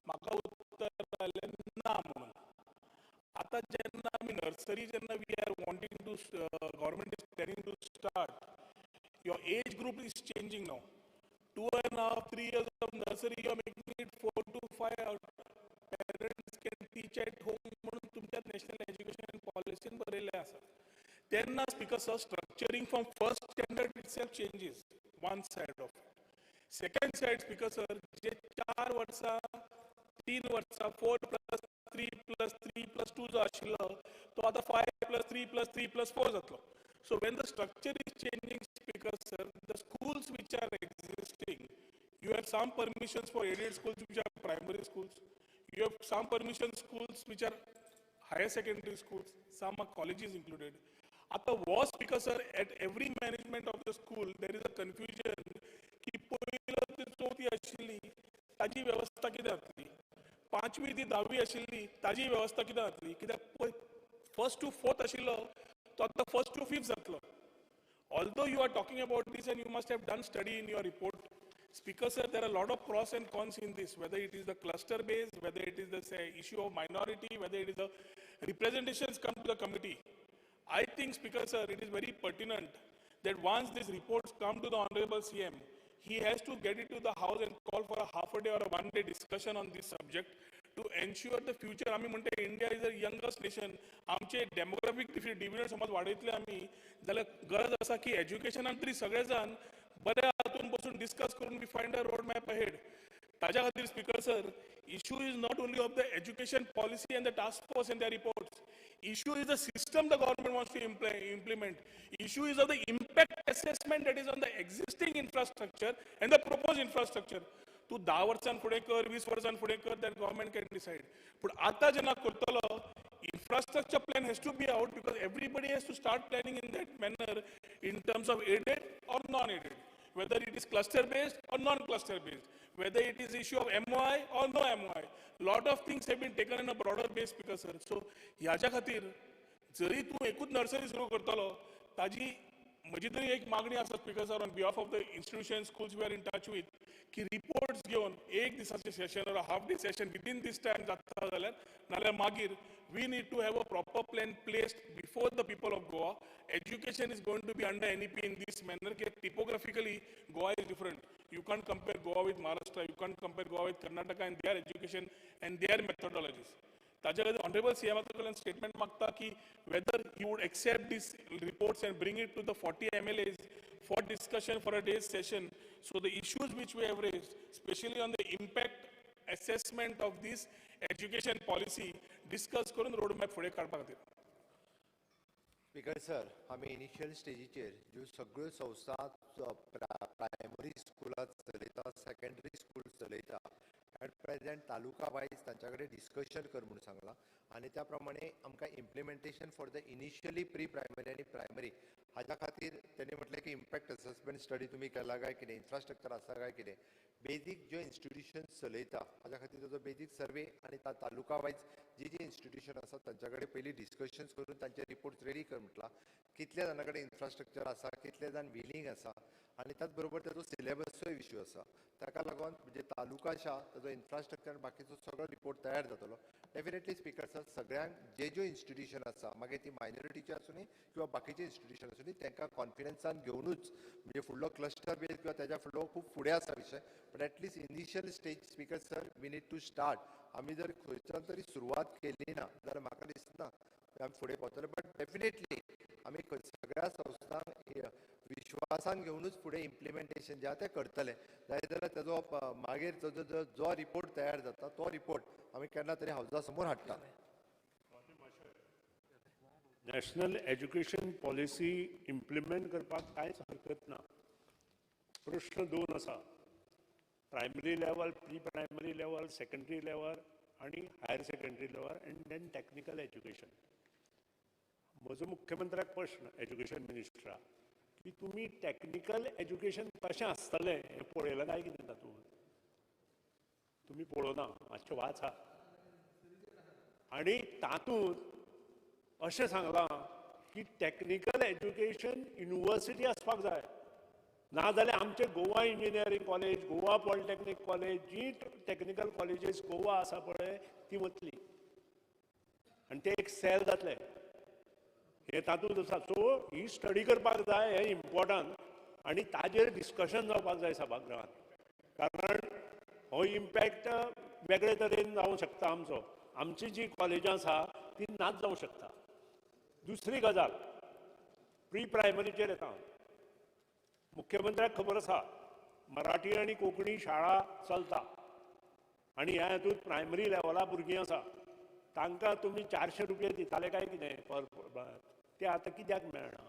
म्हाका उत्तर आलें ना म्हणून. आतां जेन्ना आमी नर्सरी जेन्ना we are wanting to government is planning to start, your age group is changing now. 2.5, 3 years of nursery, you are making it 4 to 5. Parents can teach at home म्हणून तुमच्या नॅशनल एज्युकेशन पॉलिसीन बरयल्लें आसा. तेन्ना speaker sir structuring from first standard itself changes. One side of second side speaker sir जे 4 वर्सां 3 वर्सां 4+3+3+2 जो आशिल्लो तो आतां 5+3+3+4 जातलो. So when the structure is changing, Speaker sir, the schools which are existing, you have some permissions for aided schools which are primary schools. You have some permission schools which are higher secondary schools. Some are colleges included. At the war, Speaker sir, at every management of the school, there is a confusion. की पहिलो ती चौथी आशिल्ली ताजी वेवस्था कितें जातली, 5वी ती 10वी आशिल्ली ताजी वेवस्था कितें जातली, कित्याक फर्स्ट टू 4th आशिल्लो तो आतां फर्स्ट टू 5th जातलो. Although you are talking about this and you must have done study in your report, Speaker sir, there are a lot of pros and cons in this, whether it is the cluster based, whether it is the issue of minority, whether it is the representations come to the committee. I think, Speaker sir, it is very pertinent that once these reports come to the Honorable CM, he has to get it to the House and call for a half a day or a one-day discussion on this subject to ensure the future. आमी म्हणटा India is the youngest nation. आमचे डेमोग्राफीक dividend समज वाडयतले आमी जाल्यार गरज आसा की एज्युकेशनान तरी सगळे जाण बऱ्या हातून बसून डिस्कस करून we find a road map ahead. ताज्या खातीर speaker sir, issue is not only of the education policy and the task force and the reports. Issue is the system the government wants to implement. Issue is of the impact assessment that is on the existing infrastructure and the proposed infrastructure. तू 10 वर्सां फुडें कर, 20 वर्सां फुडें कर, that government can decide. But आतां जेन्ना करतलो, infrastructure plan has to be out because everybody has to start planning in that manner in terms of aided or non-aided, whether it is cluster based or non-cluster based, whether it is issue of MOI or no MOI. Lot of things have been taken in a broader base, Speaker sir. So ह्याच्या खातीर जरी तूं एकूच nursery सुरू करतलो, ताजी म्हजी तरी एक मागणी आसा speaker sir, on behalf of the institution schools we are in touch with, की रिपोर्ट्स घेवन एक दिसाचे session or half day session within this time जाता जाल्यार, नाल्यार मागीर We need to have a proper plan placed before the people of Goa. Education is going to be under NEP in this manner. Typographically, Goa is different. You can't compare Goa with Maharashtra. You can't compare Goa with Karnataka and their education and their methodologies. ताज्या खातीर honourable सीएमाचो कडल्यान statement मागता की whether he would accept these reports and bring it to the 40 MLAs for discussion for a day's session. So the issues which we have raised, especially on the impact assessment of this education policy, discuss करून roadmap फुडें काडपा खातीर. Speaker sir, आमी initial स्टेजीचेर ज्यो सगळ्यो संस्था primary स्कुलां चलयता, secondary school चलयता, एट प्रेजेंट तालुका वायज तांच्या कडेन डिस्कशन कर म्हणून सांगलां आनी त्या प्रमाणे आमकां implementation for the initially pre primary आनी प्रायमरी हाच्या खातीर तेणी म्हटलें की इम्पॅक्ट असेसमेंट स्टडी तुमी केला काय कितें, इन्फ्रास्ट्रक्चर आसा काय कितें, बेजीक ज्यो इन्स्टिट्यूशन्स चलयता हाच्या खातीर ताजो बेजीक सर्वे आनी तालुका वायज जी इन्स्टिट्यूशन आसा तांच्या कडेन पयलीं डिस्कशन्स करून तांचे रिपोर्ट्स रेडी कर म्हटलां. कितल्या जाणां कडेन इन्फ्रास्ट्रक्चर आसा, कितले जाण विलींग आसा आनी त्याच बरोबर ताजो सिलेबसचोय इश्यू आसा. ताका लागून म्हणजे तालुका आसा ताजो इन्फ्रास्ट्रक्चर बाकीचो सगळो रिपोर्ट तयार जातलो. डेफिनेटली स्पीकर सर, सगळ्यांक ज्यो इन्स्टिट्यूशन आसा मागीर ती मायनॉरिटीची आसूं किंवा बाकीचे इन्स्टिट्यूशन आसूं तांकां कॉन्फिडन्सान घेवनूच म्हणजे फुडलो क्लस्टर बेज किंवा ताच्या फुडलो खूब फुडें आसा विशय, but at least initial stage speaker sir we need to start. आमी जर खंयच्यान तरी सुरवात केली ना जाल्यार म्हाका दिसना आमी फुडें पावतले. बट डेफिनेटली आमी सगळ्या संस्थांक विश्वासान घेवनूच फुडें इम्प्लिमेंटेशन जें तें करतले. जाल्यार ताजो मागीर जो रिपोर्ट तयार जाता तो रिपोर्ट आमी केन्ना तरी हावजा समोर हाडटा. नॅशनल एज्युकेशन पॉलिसी इम्प्लिमेंट करपाक कांयच हरकत ना. प्रश्न दोन आसा, primary level, pre primary level, secondary level आनी higher secondary level and then technical education. म्हजो मुख्यमंत्र्याक प्रश्न एज्युकेशन मिनिस्टराक की तुमी टॅक्निकल एज्युकेशन कशें आसतलें हें पळयलां काय कितें तातूंत? तुमी पळोवना, मातशें वाचा. आनी तातूंत अशें सांगलां की टॅक्निकल एज्युकेशन युनिवर्सिटी आसपाक जाय, नाजाल्यार आमचे Goa engineering college, Goa polytechnic college, जी टॅक्निकल कॉलेजीस गोवा आसा पळय ती वतली आनी ते एक सेल जातले. हे तातूंत आसा. सो ही स्टडी करपाक जाय, हें इम्पॉर्टंट आनी ताजेर डिस्कशन जावपाक जाय सभागृहांत. कारण हो इम्पॅक्ट वेगळे तरेन जावंक शकता आमचो. आमची जी कॉलेजां आसा ती नाच जावंक शकता. दुसरी गजाल, प्री प्रायमरीचेर येता. मुख्यमंत्र्याक खबर आसा मराठी आनी कोंकणी शाळा चलता आनी ह्या हातूंत प्रायमरी लेवला भुरगीं आसा तांकां तुमी 400 रुपया दिताले काय कितें पर ते आतां कित्याक मेळना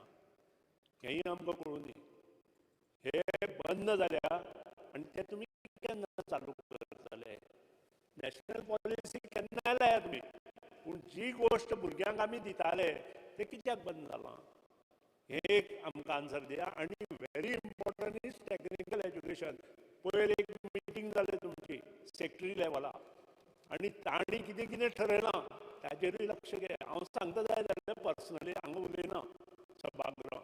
हेंय आमकां कळून दी. हे बंद जाल्या आनी ते तुमी केन्ना चालू करतले? नॅशनल पॉलिसी केन्ना लाया तुमी, पूण जी गोश्ट भुरग्यांक आमी दिताले ते कित्याक बंद जालां हें एक आमकां आन्सर दिया. आनी very important is technical education. पयर एक मिटींग जाली तुमची सेक्रेटरी लेवलार आनी तांणी कितें कितें ठरयलां ताजेरूय लक्ष घे. हांव सांगता जाय जाल्यार पर्सनली हांगा उलयना सभागृह,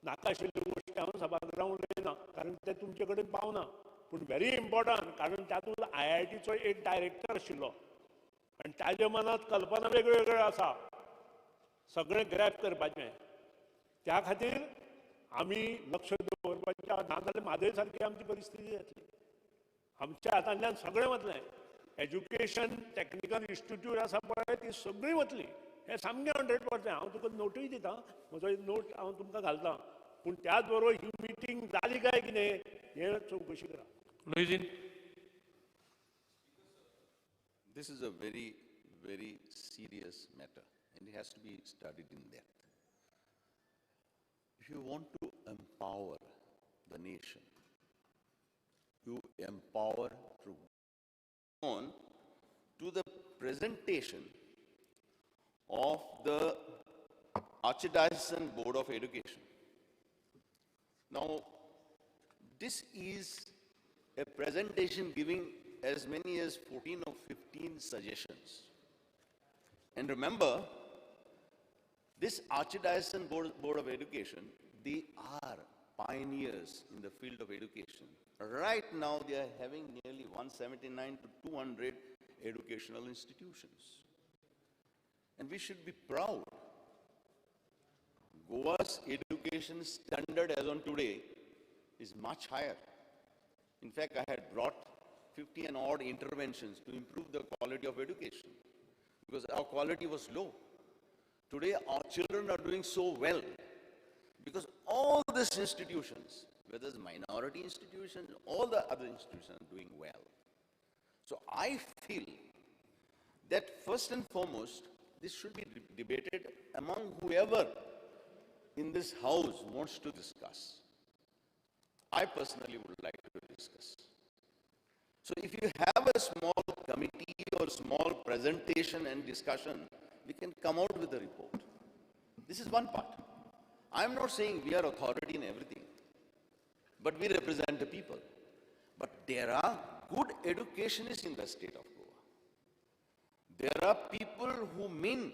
नाका आशिल्ल्यो गोश्टी हांव सभागृहांत उलयना कारण ते तुमचे कडेन पावना. पूण व्हेरी इम्पॉर्टंट कारण तातूंत IITचो एक डायरेक्टर आशिल्लो आनी ताजे मनांत कल्पना वेगळ्यो वेगळ्यो आसा सगळें ग्रॅप करपाचें. त्या खातीर आमी लक्ष दवरपाचें, नाजाल्यार म्हादय सारकी आमची परिस्थिती जातली. आमच्या हातांतल्यान सगळें वतलें. एज्युकेशन टॅक्निकल इन्स्टिट्यूट आसा पळय ती सगळीं वतली. हें सामकें 100%. हांव तुका नोटूय दिता, म्हजो एक नोट हांव तुमकां घालतां. पूण त्याच बरोबर ही मिटींग जाली काय कितें हें चवकशी करा. This is a very, very serious matter and it has to be studied in depth. If you want to empower the nation, you empower through. On to the presentation of the Archdiocesan Board of Education. Now, this is a presentation giving as many as 14 or 15 suggestions. And remember, this Archdiocesan Board of Education, they are pioneers in the field of education. Right now, they are having nearly 179 to 200 educational institutions. And we should be proud. Goa's education standard as on today is much higher. In fact, I had brought 50 and odd interventions to improve the quality of education because our quality was low. Today, our children are doing so well because all these institutions, whether it's minority institutions, all the other institutions are doing well. So I feel that first and foremost, this should be debated among whoever in this house wants to discuss. I personally would like to discuss. So if you have a small committee or small presentation and discussion, we can come out with a report. This is one part. I'm not saying we are authority in everything, but we represent the people. But there are good educationists in the state of Goa. There are people who mean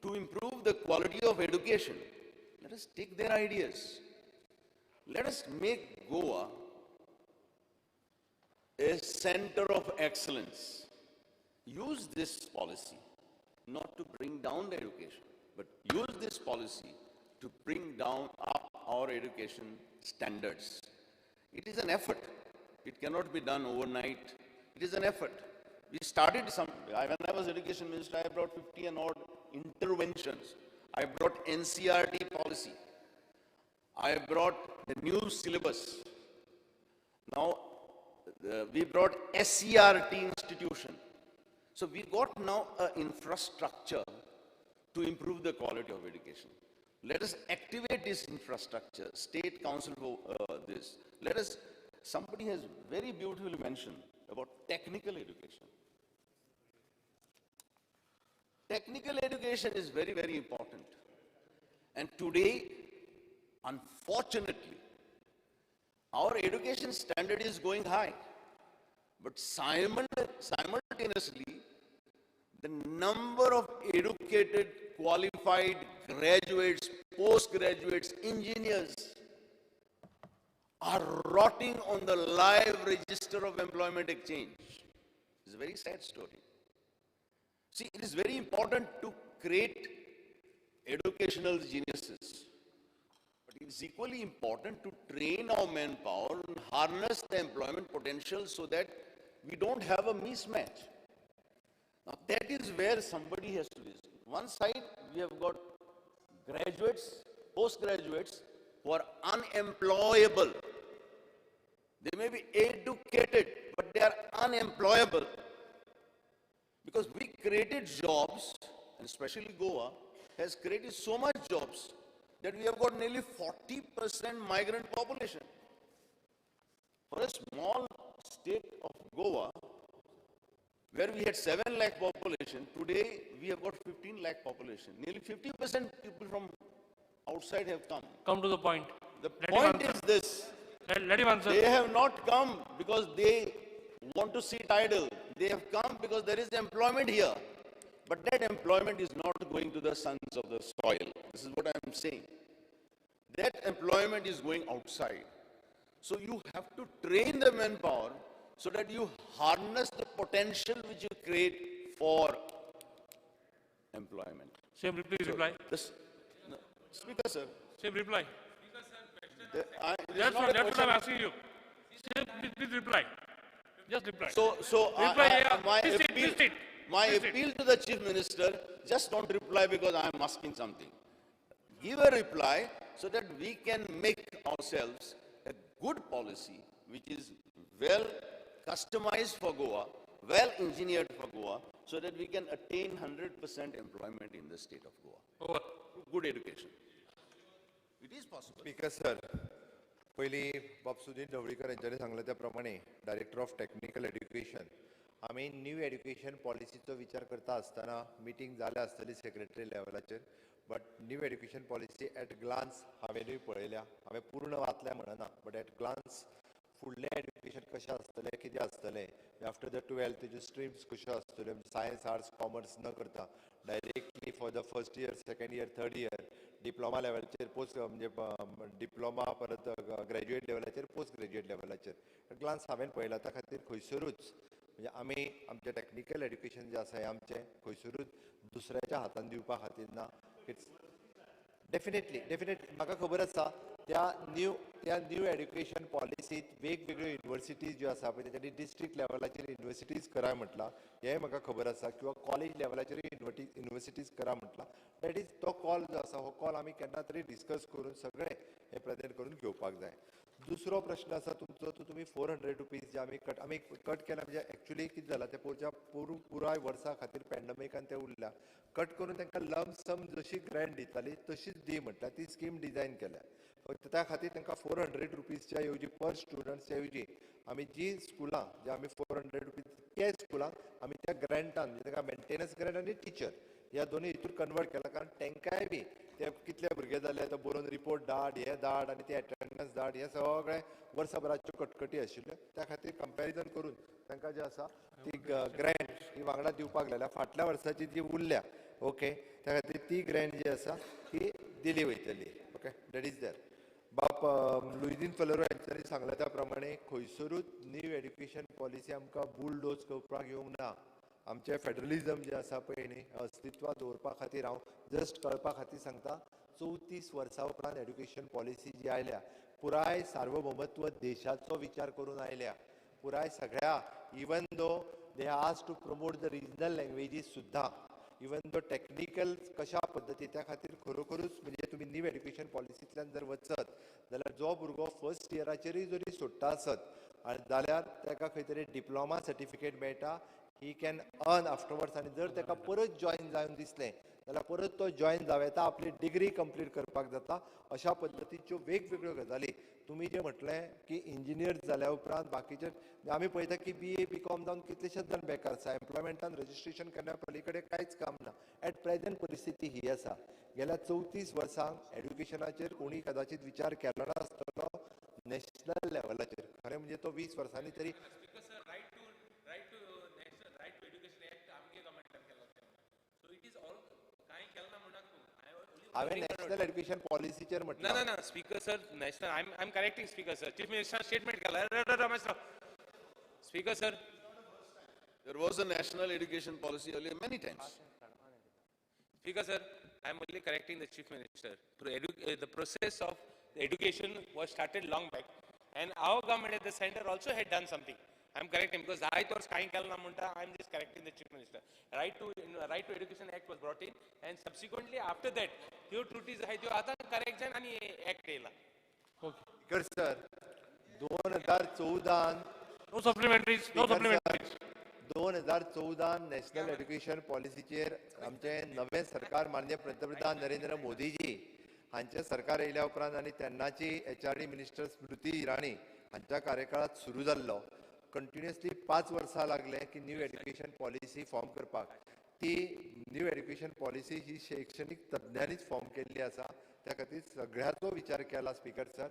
to improve the quality of education. Let us take their ideas. Let us make Goa a center of excellence. Use this policy not to bring down the education, but use this policy to bring down up our education standards. It is an effort. It cannot be done overnight. It is an effort. We started when I was education minister, I brought 50 and odd interventions. I brought NCRT policy. I brought the new syllabus. Now, we brought SCRT institution. So we got now an infrastructure to improve the quality of education. Let us activate this infrastructure, state council for this. Somebody has very beautifully mentioned about technical education. Technical education is very, very important. And today, unfortunately, our education standard is going high. But simultaneously, the number of educated, qualified graduates, postgraduates, engineers are rotting on the live register of employment exchange. It's a very sad story. See, it is very important to create educational geniuses. But it is equally important to train our manpower and harness the employment potential so that we don't have a mismatch. Now that is where somebody has to listen. One side, we have got graduates, postgraduates who are unemployable. They may be educated, but they are unemployable. Because we created jobs, and especially Goa has created so much jobs that we have got nearly 40% migrant population. For a small state of Goa, where we had 7 lakh population, today we have got 15 lakh population. Nearly 50% people from outside have come. Come to the point. The point is this. Let him answer. They have not come because they want to sit idle. They have come because there is employment here. But that employment is not going to the sons of the soil. This is what I am saying. That employment is going outside. So you have to train the manpower so that you harness the potential which you create for employment. Same, please reply. No, Speaker, sir. Same, reply. That's what I'm asking you. Same, please reply. Just reply. So reply, my appeal to the Chief Minister, just don't reply because I am asking something. Give a reply so that we can make ourselves a good policy which is well customized for Goa, well engineered for Goa, so that we can attain 100% employment in the state of Goa. Over. Good education. It is possible. Speaker sir, पहिली बाब सुधीर ढवळीकर यांच्यानी सांगले त्या प्रमाणे director of technical education आम्ही new education पॉलिसीचो विचार करता आसतना मिटींग जाल्या आसतली सेक्रेटरी लेवलाचेर but new education policy at glance हांवेनूय पळयल्या हांवें पूर्ण वाचल्या म्हणना बट एट ग्लान्स फुडलें एड्युकेशन कशें आसतलें कितें आसतलें आफ्टर द 12th तेज्यो स्ट्रिम्स कश्यो आसतल्यो सायन्स आर्ट्स कॉमर्स न करता directly for the first year second year third year diploma लेवलाचेर पोस्ट म्हणजे डिप्लोमा परत ग्रॅज्युएट लेवलाचेर पोस्ट ग्रॅज्युएट लेवलाचेर ग्लान्स हांवें पळयला त्या खातीर खंयसरूच म्हणजे आमी आमचें टॅक्निकल एड्युकेशन जें आसा हें आमचें खंयसरूच दुसऱ्याच्या हातान दिवपा खातीर ना. इट्स डेफिनेटली म्हाका खबर आसा त्या न्यू एड्युकेशन पॉलिसीत वेगवेगळ्यो युनिवर्सिटीज ज्यो आसा पळय तेच्यानी डिस्ट्रिक्ट लेवलाचेर युनिवर्सिटीज कराय म्हटलां, हेंय म्हाका खबर आसा, किंवा कॉलेज लेवलाचेर युनिवर्सिटीज करा म्हटलां. दॅट इज तो कॉल जो आसा, हो कॉल आमी केन्ना तरी डिस्कस करून सगळे हे प्रेजेंट करून घेवपाक जाय. दुसरो प्रश्न आसा तुमचो, तो तुमी 400 रुपीज जे आमी कट केला, म्हणजे एक्चुअली कितें जालां ते पुराय वर्सा खातीर पॅन्डमिकान ते उरल्या. कट करून तांकां लंप सम जशी ग्रँट दिताली तशीच दी म्हटल्यार ती स्कीम डिझायन केल्या. फक्त त्या खातीर तांकां 400 रुपीजच्या येवजी पर स्टुडंट्सच्या येवजी आमी जी स्कुलां जे आमी 400 रुपीज त्या स्कुलांक आमी त्या ग्रँटान म्हणजे ताका मेंटेनन्स ग्रँट आनी टिचर ह्या दोनूय हितूर कन्वर्ट केला. कारण तांकांय बी ते कितले भुरगे जाले तो बरोवन रिपोर्ट धाड, हे धाड आनी ते एटेंडन्स धाड, हे सगळे वर्सभराच्यो कटकटी आशिल्ल्यो. त्या खातीर कंपॅरिजन करून तांकां जे आसा ती ग्रँट ही वांगडा दिवपाक लागल्या. फाटल्या वर्साची जी उरल्या ओके, त्या खातीर ती ग्रँट जी आसा ती दिली वयतली. Okay, that is there. बाप लुईजीन फेलोरो हांच्यानी सांगला त्या प्रमाणे खंयसरूच न्यू एड्युकेशन पॉलिसी आमकां बुलडोज करपाक येवंक ना. आमचें फेडरलिजम जें आसा पळय न्ही अस्तित्वात दवरपा खातीर हांव जस्ट कळपा खातीर सांगता, 34 वर्सां उपरांत एड्युकेशन पॉलिसी जी आयल्या पुराय सार्वभौमत्व देशाचो विचार करून आयल्या. पुराय सगळ्या even though they ask to promote the regional languages सुद्दां, इवन दो टेक्निकल कशा पद्दती त्या खातीर खरोखरूच म्हणजे तुमी न्यू एड्युकेशन पॉलिसींतल्यान जर वचत जाल्यार जो भुरगो फर्स्ट इयराचेरूय जरी सोडटा आसत जाल्यार ताका खंय तरी डिप्लोमा सर्टिफिकेट मेळटा. He can earn afterwards. आनी जर ताका परत जॉयन जावन दिसलें जाल्यार परत तो जॉयन जावं येता, आपली डिग्री कंप्लीट करपाक जाता. अशा पद्दतीच्यो वेगवेगळ्यो गजाली तुमी जे म्हटलें की इंजिनियर्स जाल्या उपरांत बाकीचे आमी पळयता की BA BCom जावन कितलेशेच जाण बेकार आसा. एम्प्लॉयमेंटान रजिस्ट्रेशन करण्या पलीकडे कांयच काम ना. एट प्रेझेंट परिस्थिती ही आसा. गेल्या 34 वर्सांक एड्युकेशनाचेर कोणी कदाचित विचार केलो नासतलो नॅशनल लेवलाचेर. खरें म्हणजे तो 20 वर्सांनी तरी हांवें नॅशनल एड्युकेशन पॉलिसीचेर म्हटलें. No, Speaker sir, national. I'm correcting Speaker sir. Chief Minister statement केला. Speaker sir. There was a national education policy earlier many times. Speaker sir, I'm only correcting the Chief Minister. The process of education was started long back, and our government at the center also had done something. I'm correcting because I thought Sky Kalna Munta, I'm just correcting the Chief Minister. Right to Education Act was brought in, and subsequently after that, your truties hai jo aata correction ani act ela. Okay. Sir, 2014 No supplementaries, no supplementaries. 2014 national education पॉलिसीचेर आमचे नवे सरकार माननीय पंतप्रधान नरेंद्र मोदीजी हांचे सरकार येयल्या उपरांत आनी तेन्नाची HRD मिनिस्टर स्मृती इराणी हांच्या कार्यकाळात सुरू जाल्लो. कंटिन्युअसली 5 वर्सां लागले की न्यू एड्युकेशन पॉलिसी फॉर्म करपाक. ती न्यू एड्युकेशन पॉलिसी ही शैक्षणिक तज्ञांनीच फॉर्म केल्ली आसा. त्या खातीर सगळ्याचो विचार केला स्पीकर सर.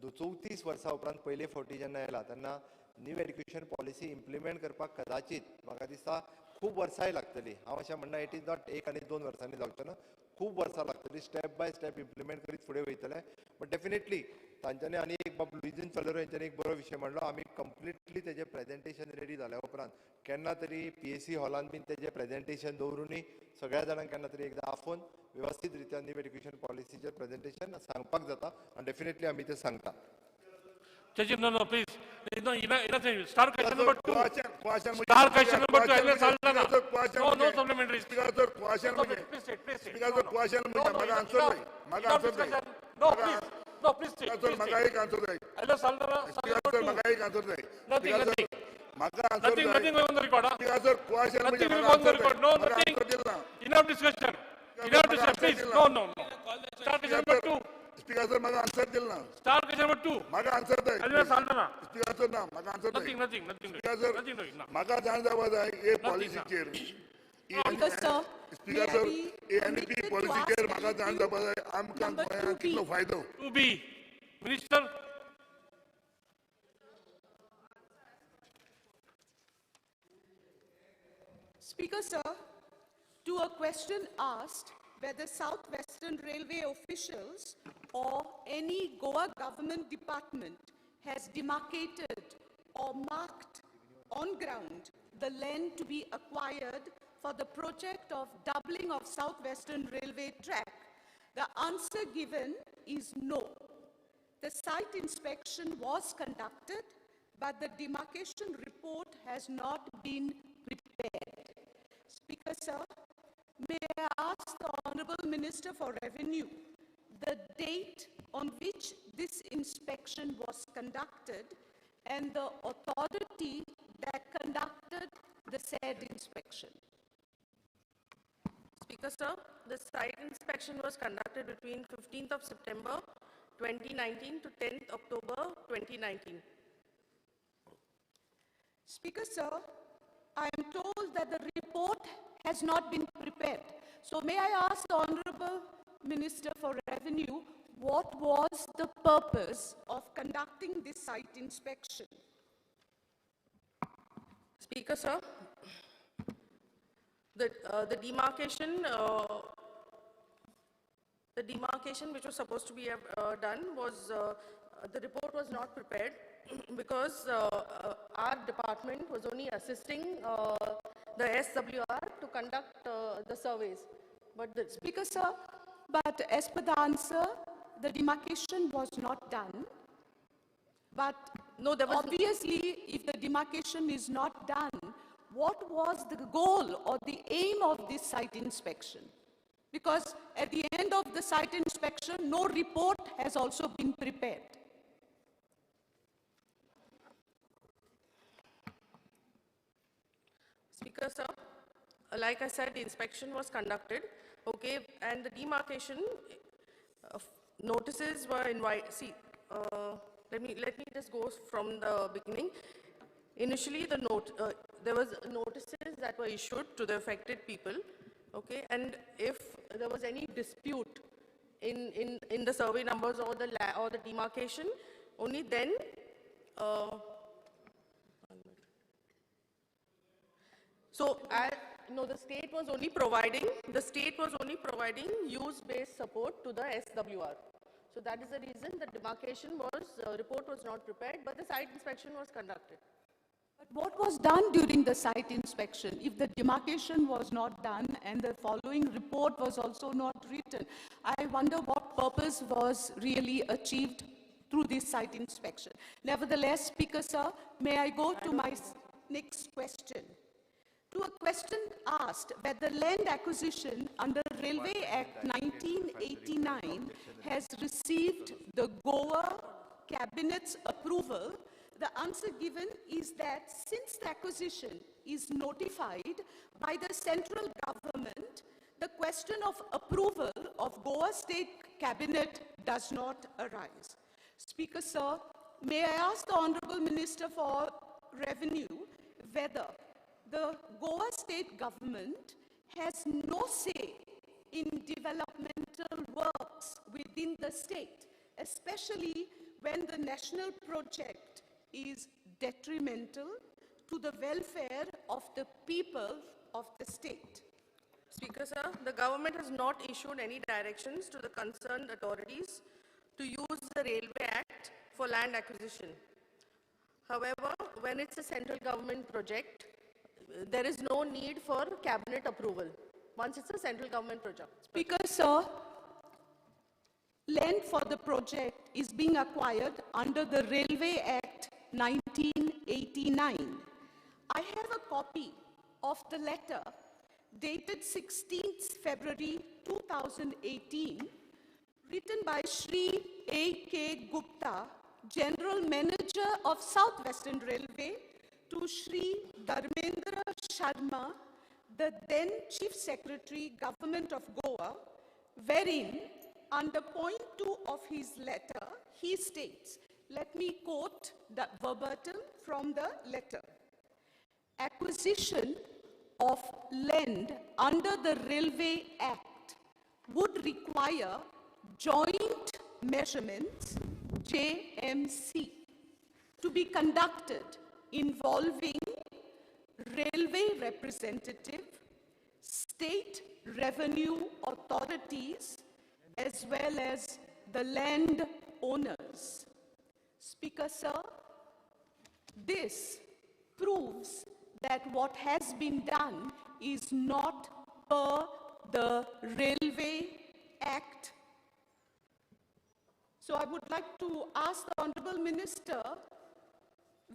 34 वर्सां उपरांत पयले फावटी जेन्ना येयला तेन्ना न्यू एड्युकेशन पॉलिसी इम्प्लिमेंट करपाक कदाचित म्हाका दिसता खूब वर्सांय लागतली. हांव अशें म्हणना इट इज नॉट 1 आनी 2 वर्सांनी जावचें ना, खूब वर्सां लागतली. स्टेप बाय स्टेप इम्प्लिमेंट करीत फुडें वयतले. बट डेफिनेटली तांच्यांनी आनी एक बाब लुईजीन फेलोरो हेंच्यांनी एक बरो विशय म्हणलो. आमी कंप्लिटली तेजें प्रेजेंटेशन रेडी जाल्या उपरांत केन्ना तरी PSC हॉलान बीन तेजें प्रेजेंटेशन दवरुनी सगळ्या जाणांक केन्ना तरी एकदां आफोवन व्यवस्थीत रित्या न्यू एड्युकेशन पॉलिसीचेर प्रेजेंटेशन सांगपाक जाता. आनी डेफिनेटली आमी तें सांगता. No, please. No, start question number 2. Start question number 2. No supplementaries. No, please. Nothing on the record. Nothing on the record. No, nothing. Enough discussion. Please. No. Start question number 2. Speaker sir, maga answer dil na. Start question number 2. Maga answer day. Speaker sir na, maga answer day. Nothing. Speaker sir, maga jaan jawab hai ye policy chair. Speaker sir, ANP policy chair maga jaan jawab hai. Am kan hoya kitno fayda. 2B. Minister. Speaker sir, to a question asked whether South-Western Railway officials or any Goa government department has demarcated or marked on ground the land to be acquired for the project of doubling of Southwestern Railway track? The answer given is no. The site inspection was conducted, but the demarcation report has not been prepared. Speaker, sir, may I ask the Honorable Minister for Revenue the date on which this inspection was conducted and the authority that conducted the said inspection? Speaker, sir, the site inspection was conducted between 15th of September 2019 to 10th October 2019. Speaker, sir, I am told that the report has not been prepared. So may I ask the Honorable Minister for Revenue, what was the purpose of conducting this site inspection? Speaker, sir, the demarcation which was supposed to be done was, the report was not prepared because our department was only assisting the SWR to conduct the surveys. But the Speaker, sir, but as per the answer, the demarcation was not done. But no, there was obviously, if the demarcation is not done, what was the goal or the aim of this site inspection? Because at the end of the site inspection, no report has also been prepared. Speaker, sir, like I said, the inspection was conducted, okay, and the demarcation notices were invited. See, let me just go from the beginning. Initially, there was notices that were issued to the affected people, okay, and if there was any dispute in the survey numbers or the demarcation, only then. No, the state was only providing use-based support to the SWR. So that is the reason the demarcation report was not prepared, but the site inspection was conducted. But what was done during the site inspection? If the demarcation was not done and the following report was also not written, I wonder what purpose was really achieved through this site inspection. Nevertheless, Speaker, sir, may I go to my next question? To a question asked whether land acquisition under Railway Act 1989 has received the Goa Cabinet's approval, the answer given is that since the acquisition is notified by the central government, the question of approval of Goa State Cabinet does not arise. Speaker, sir, may I ask the Honorable Minister for Revenue whether the Goa State Government has no say in developmental works within the state, especially when the national project is detrimental to the welfare of the people of the state. Speaker, sir, the government has not issued any directions to the concerned authorities to use the Railway Act for land acquisition. However, when it's a central government project, there is no need for cabinet approval once it's a central government project. Speaker, sir, land for the project is being acquired under the Railway Act 1989. I have a copy of the letter dated 16th February 2018, written by Shri A.K. Gupta, General Manager of Southwestern Railway, to Shri Dharmendra Sharma, the then Chief Secretary, Government of Goa, wherein, under point 2 of his letter, he states, let me quote the verbatim from the letter. Acquisition of land under the Railway Act would require joint measurements, JMC, to be conducted involving railway representative, state revenue authorities, as well as the land owners. Speaker, sir, this proves that what has been done is not per the Railway Act. So I would like to ask the Honorable Minister,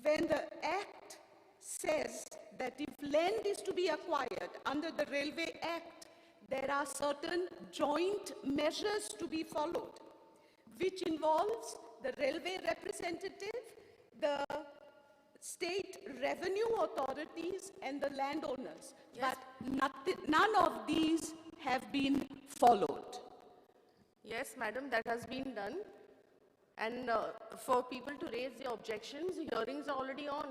when the Act says that if land is to be acquired under the Railway Act, there are certain joint measures to be followed, which involves the railway representative, the state revenue authorities, and the landowners. Yes. But none of these have been followed. Yes, madam, that has been done. And for people to raise their objections, hearings are already on.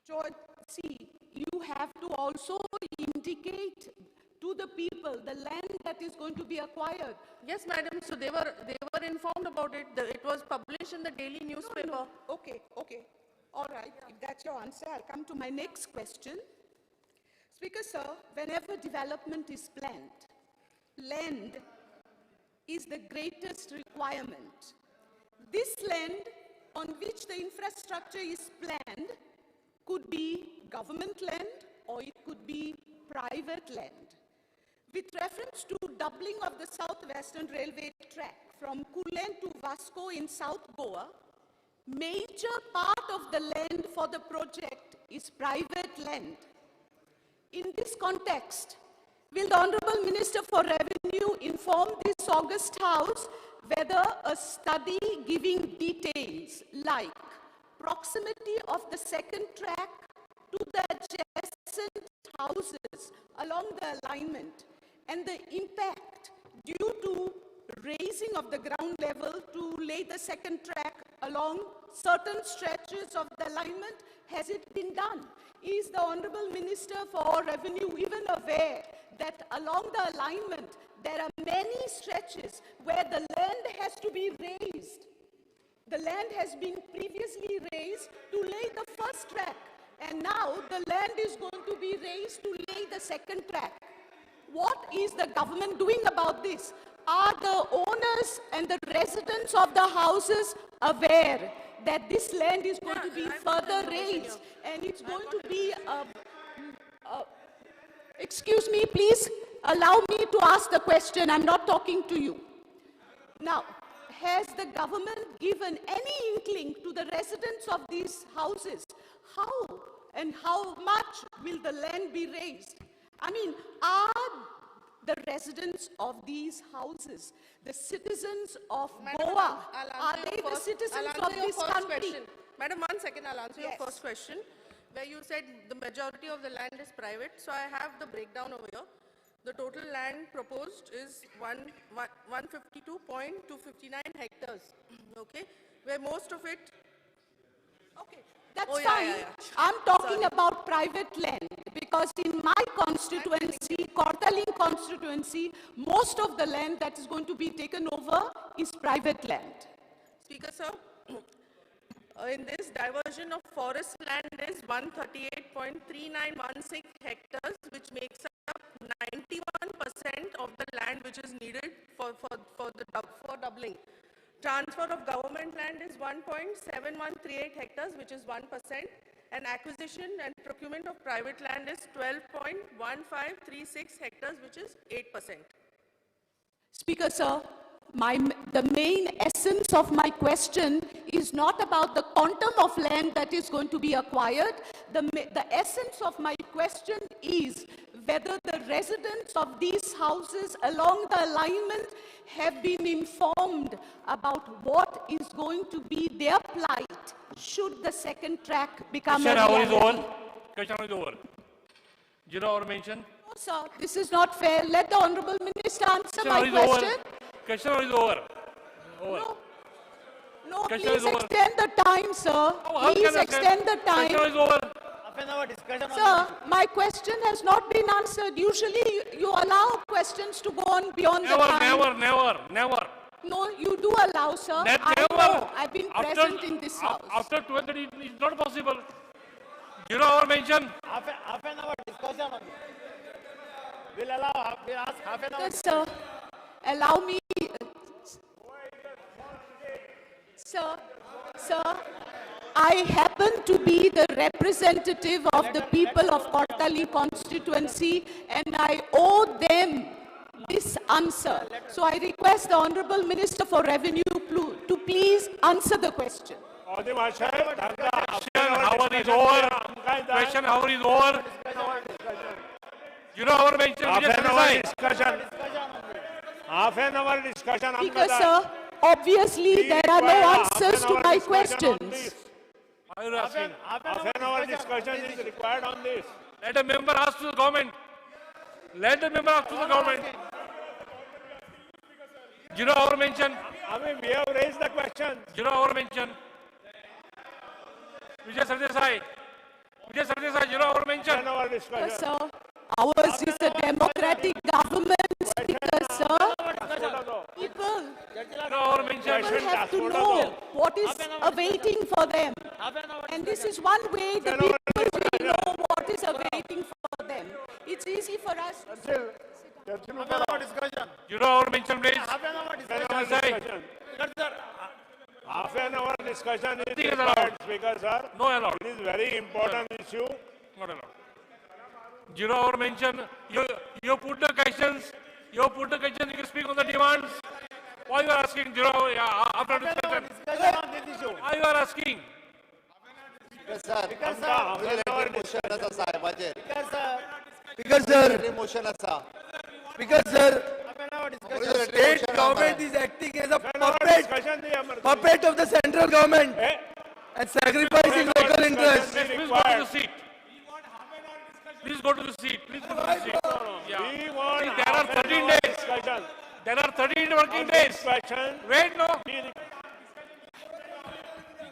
George, see, you have to also indicate to the people the land that is going to be acquired. Yes, madam, so they were informed about it. It was published in the daily newspaper. No. Okay. All right, if that's your answer, I'll come to my next question. Speaker, sir, whenever development is planned, land is the greatest requirement. This land on which the infrastructure is planned could be government land or it could be private land. With reference to doubling of the Southwestern Railway track from Kulin to Vasco in South Goa, major part of the land for the project is private land. In this context, will the Honorable Minister for Revenue inform this August House whether a study giving details like proximity of the second track to the adjacent houses along the alignment and the impact due to raising of the ground level to lay the second track along certain stretches of the alignment, has it been done? Is the Honorable Minister for Revenue even aware that along the alignment there are many stretches where the land has to be raised? The land has been previously raised to lay the first track, and now the land is going to be raised to lay the second track. What is the government doing about this? Are the owners and the residents of the houses aware that this land is going to be further raised and it's going to be excuse me, please allow me to ask the question. I'm not talking to you. Now, has the government given any inkling to the residents of these houses? How and how much will the land be raised? I mean, are the residents of these houses the citizens of Goa? Are they the citizens of this country? Madam, 1 second, I'll answer Yes. your first question, where you said the majority of the land is private. So I have the breakdown over here. The total land proposed is 152.259 hectares, okay, where most of it... Okay, that's Oh, fine. yeah. I'm talking about private land because in my constituency, Kortaling constituency, most of the land that is going to be taken over is private land. Speaker, sir, in this diversion of forest land is 138.3916 hectares, which makes up 91% of the land which is needed for doubling. Transfer of government land is 1.7138 hectares, which is 1%, and acquisition and procurement of private land is 12.1536 hectares, which is 8%. Speaker, sir, the main essence of my question is not about the quantum of land that is going to be acquired. The essence of my question is whether the residents of these houses along the alignment have been informed about what is going to be their plight should the second track become a reality. Question is over. You know our mention? No, sir, this is not fair. Let the Honorable Minister answer my Question is question. over. Question is over. No, Question please is over. extend the time, sir. How Please can I extend the time. Question is over. Sir, my question has not been answered. Usually, you allow questions to go on beyond the time. Never. No, you do allow, sir. I know. I've been present in this house. After 12:30, it's not possible. You know our mention? Half an hour discussion on this. We'll ask half an hour. Yes, sir. Allow me. Sir, I happen to be the representative of the people of Kortali constituency, and I owe them this answer. So I request the Honorable Minister for Revenue to please answer the question. Question hour is over. Question hour is over. You know our mention. Half an hour discussion. Speaker, sir, obviously there are no answers to my questions. Why are you asking? Half an hour discussion is required on this. Let a member ask to the government. Let the member ask to the government. You know our mention. I mean, we have raised the question. You know our mention. Vijay Sardesai. Vijay Sardesai, you know our mention. Half an hour discussion. Sir, ours is a democratic government, Speaker, sir. People have to know what is awaiting for them. And this is one way the people will know what is awaiting for them. It's easy for us to You know our mention, please. Half an hour discussion is required, Speaker, sir. No allowed. It is very important issue. Not allowed. You know our mention. You put the questions. You put the questions. You can speak on the demands. Why you are asking? You know, after discussion. Why you are asking? Speaker, sir. Speaker, sir. The state government is acting as a puppet of the central government and sacrificing local interests. Please go to the seat. Please go to the seat. Please go to the seat. Yeah. See, there are 13 days. There are 13 working days. Wait, no.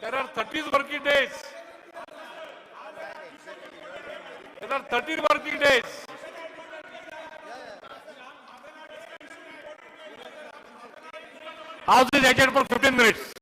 There are 13 working days. There are 13 working days. House is adjourned for 15 minutes.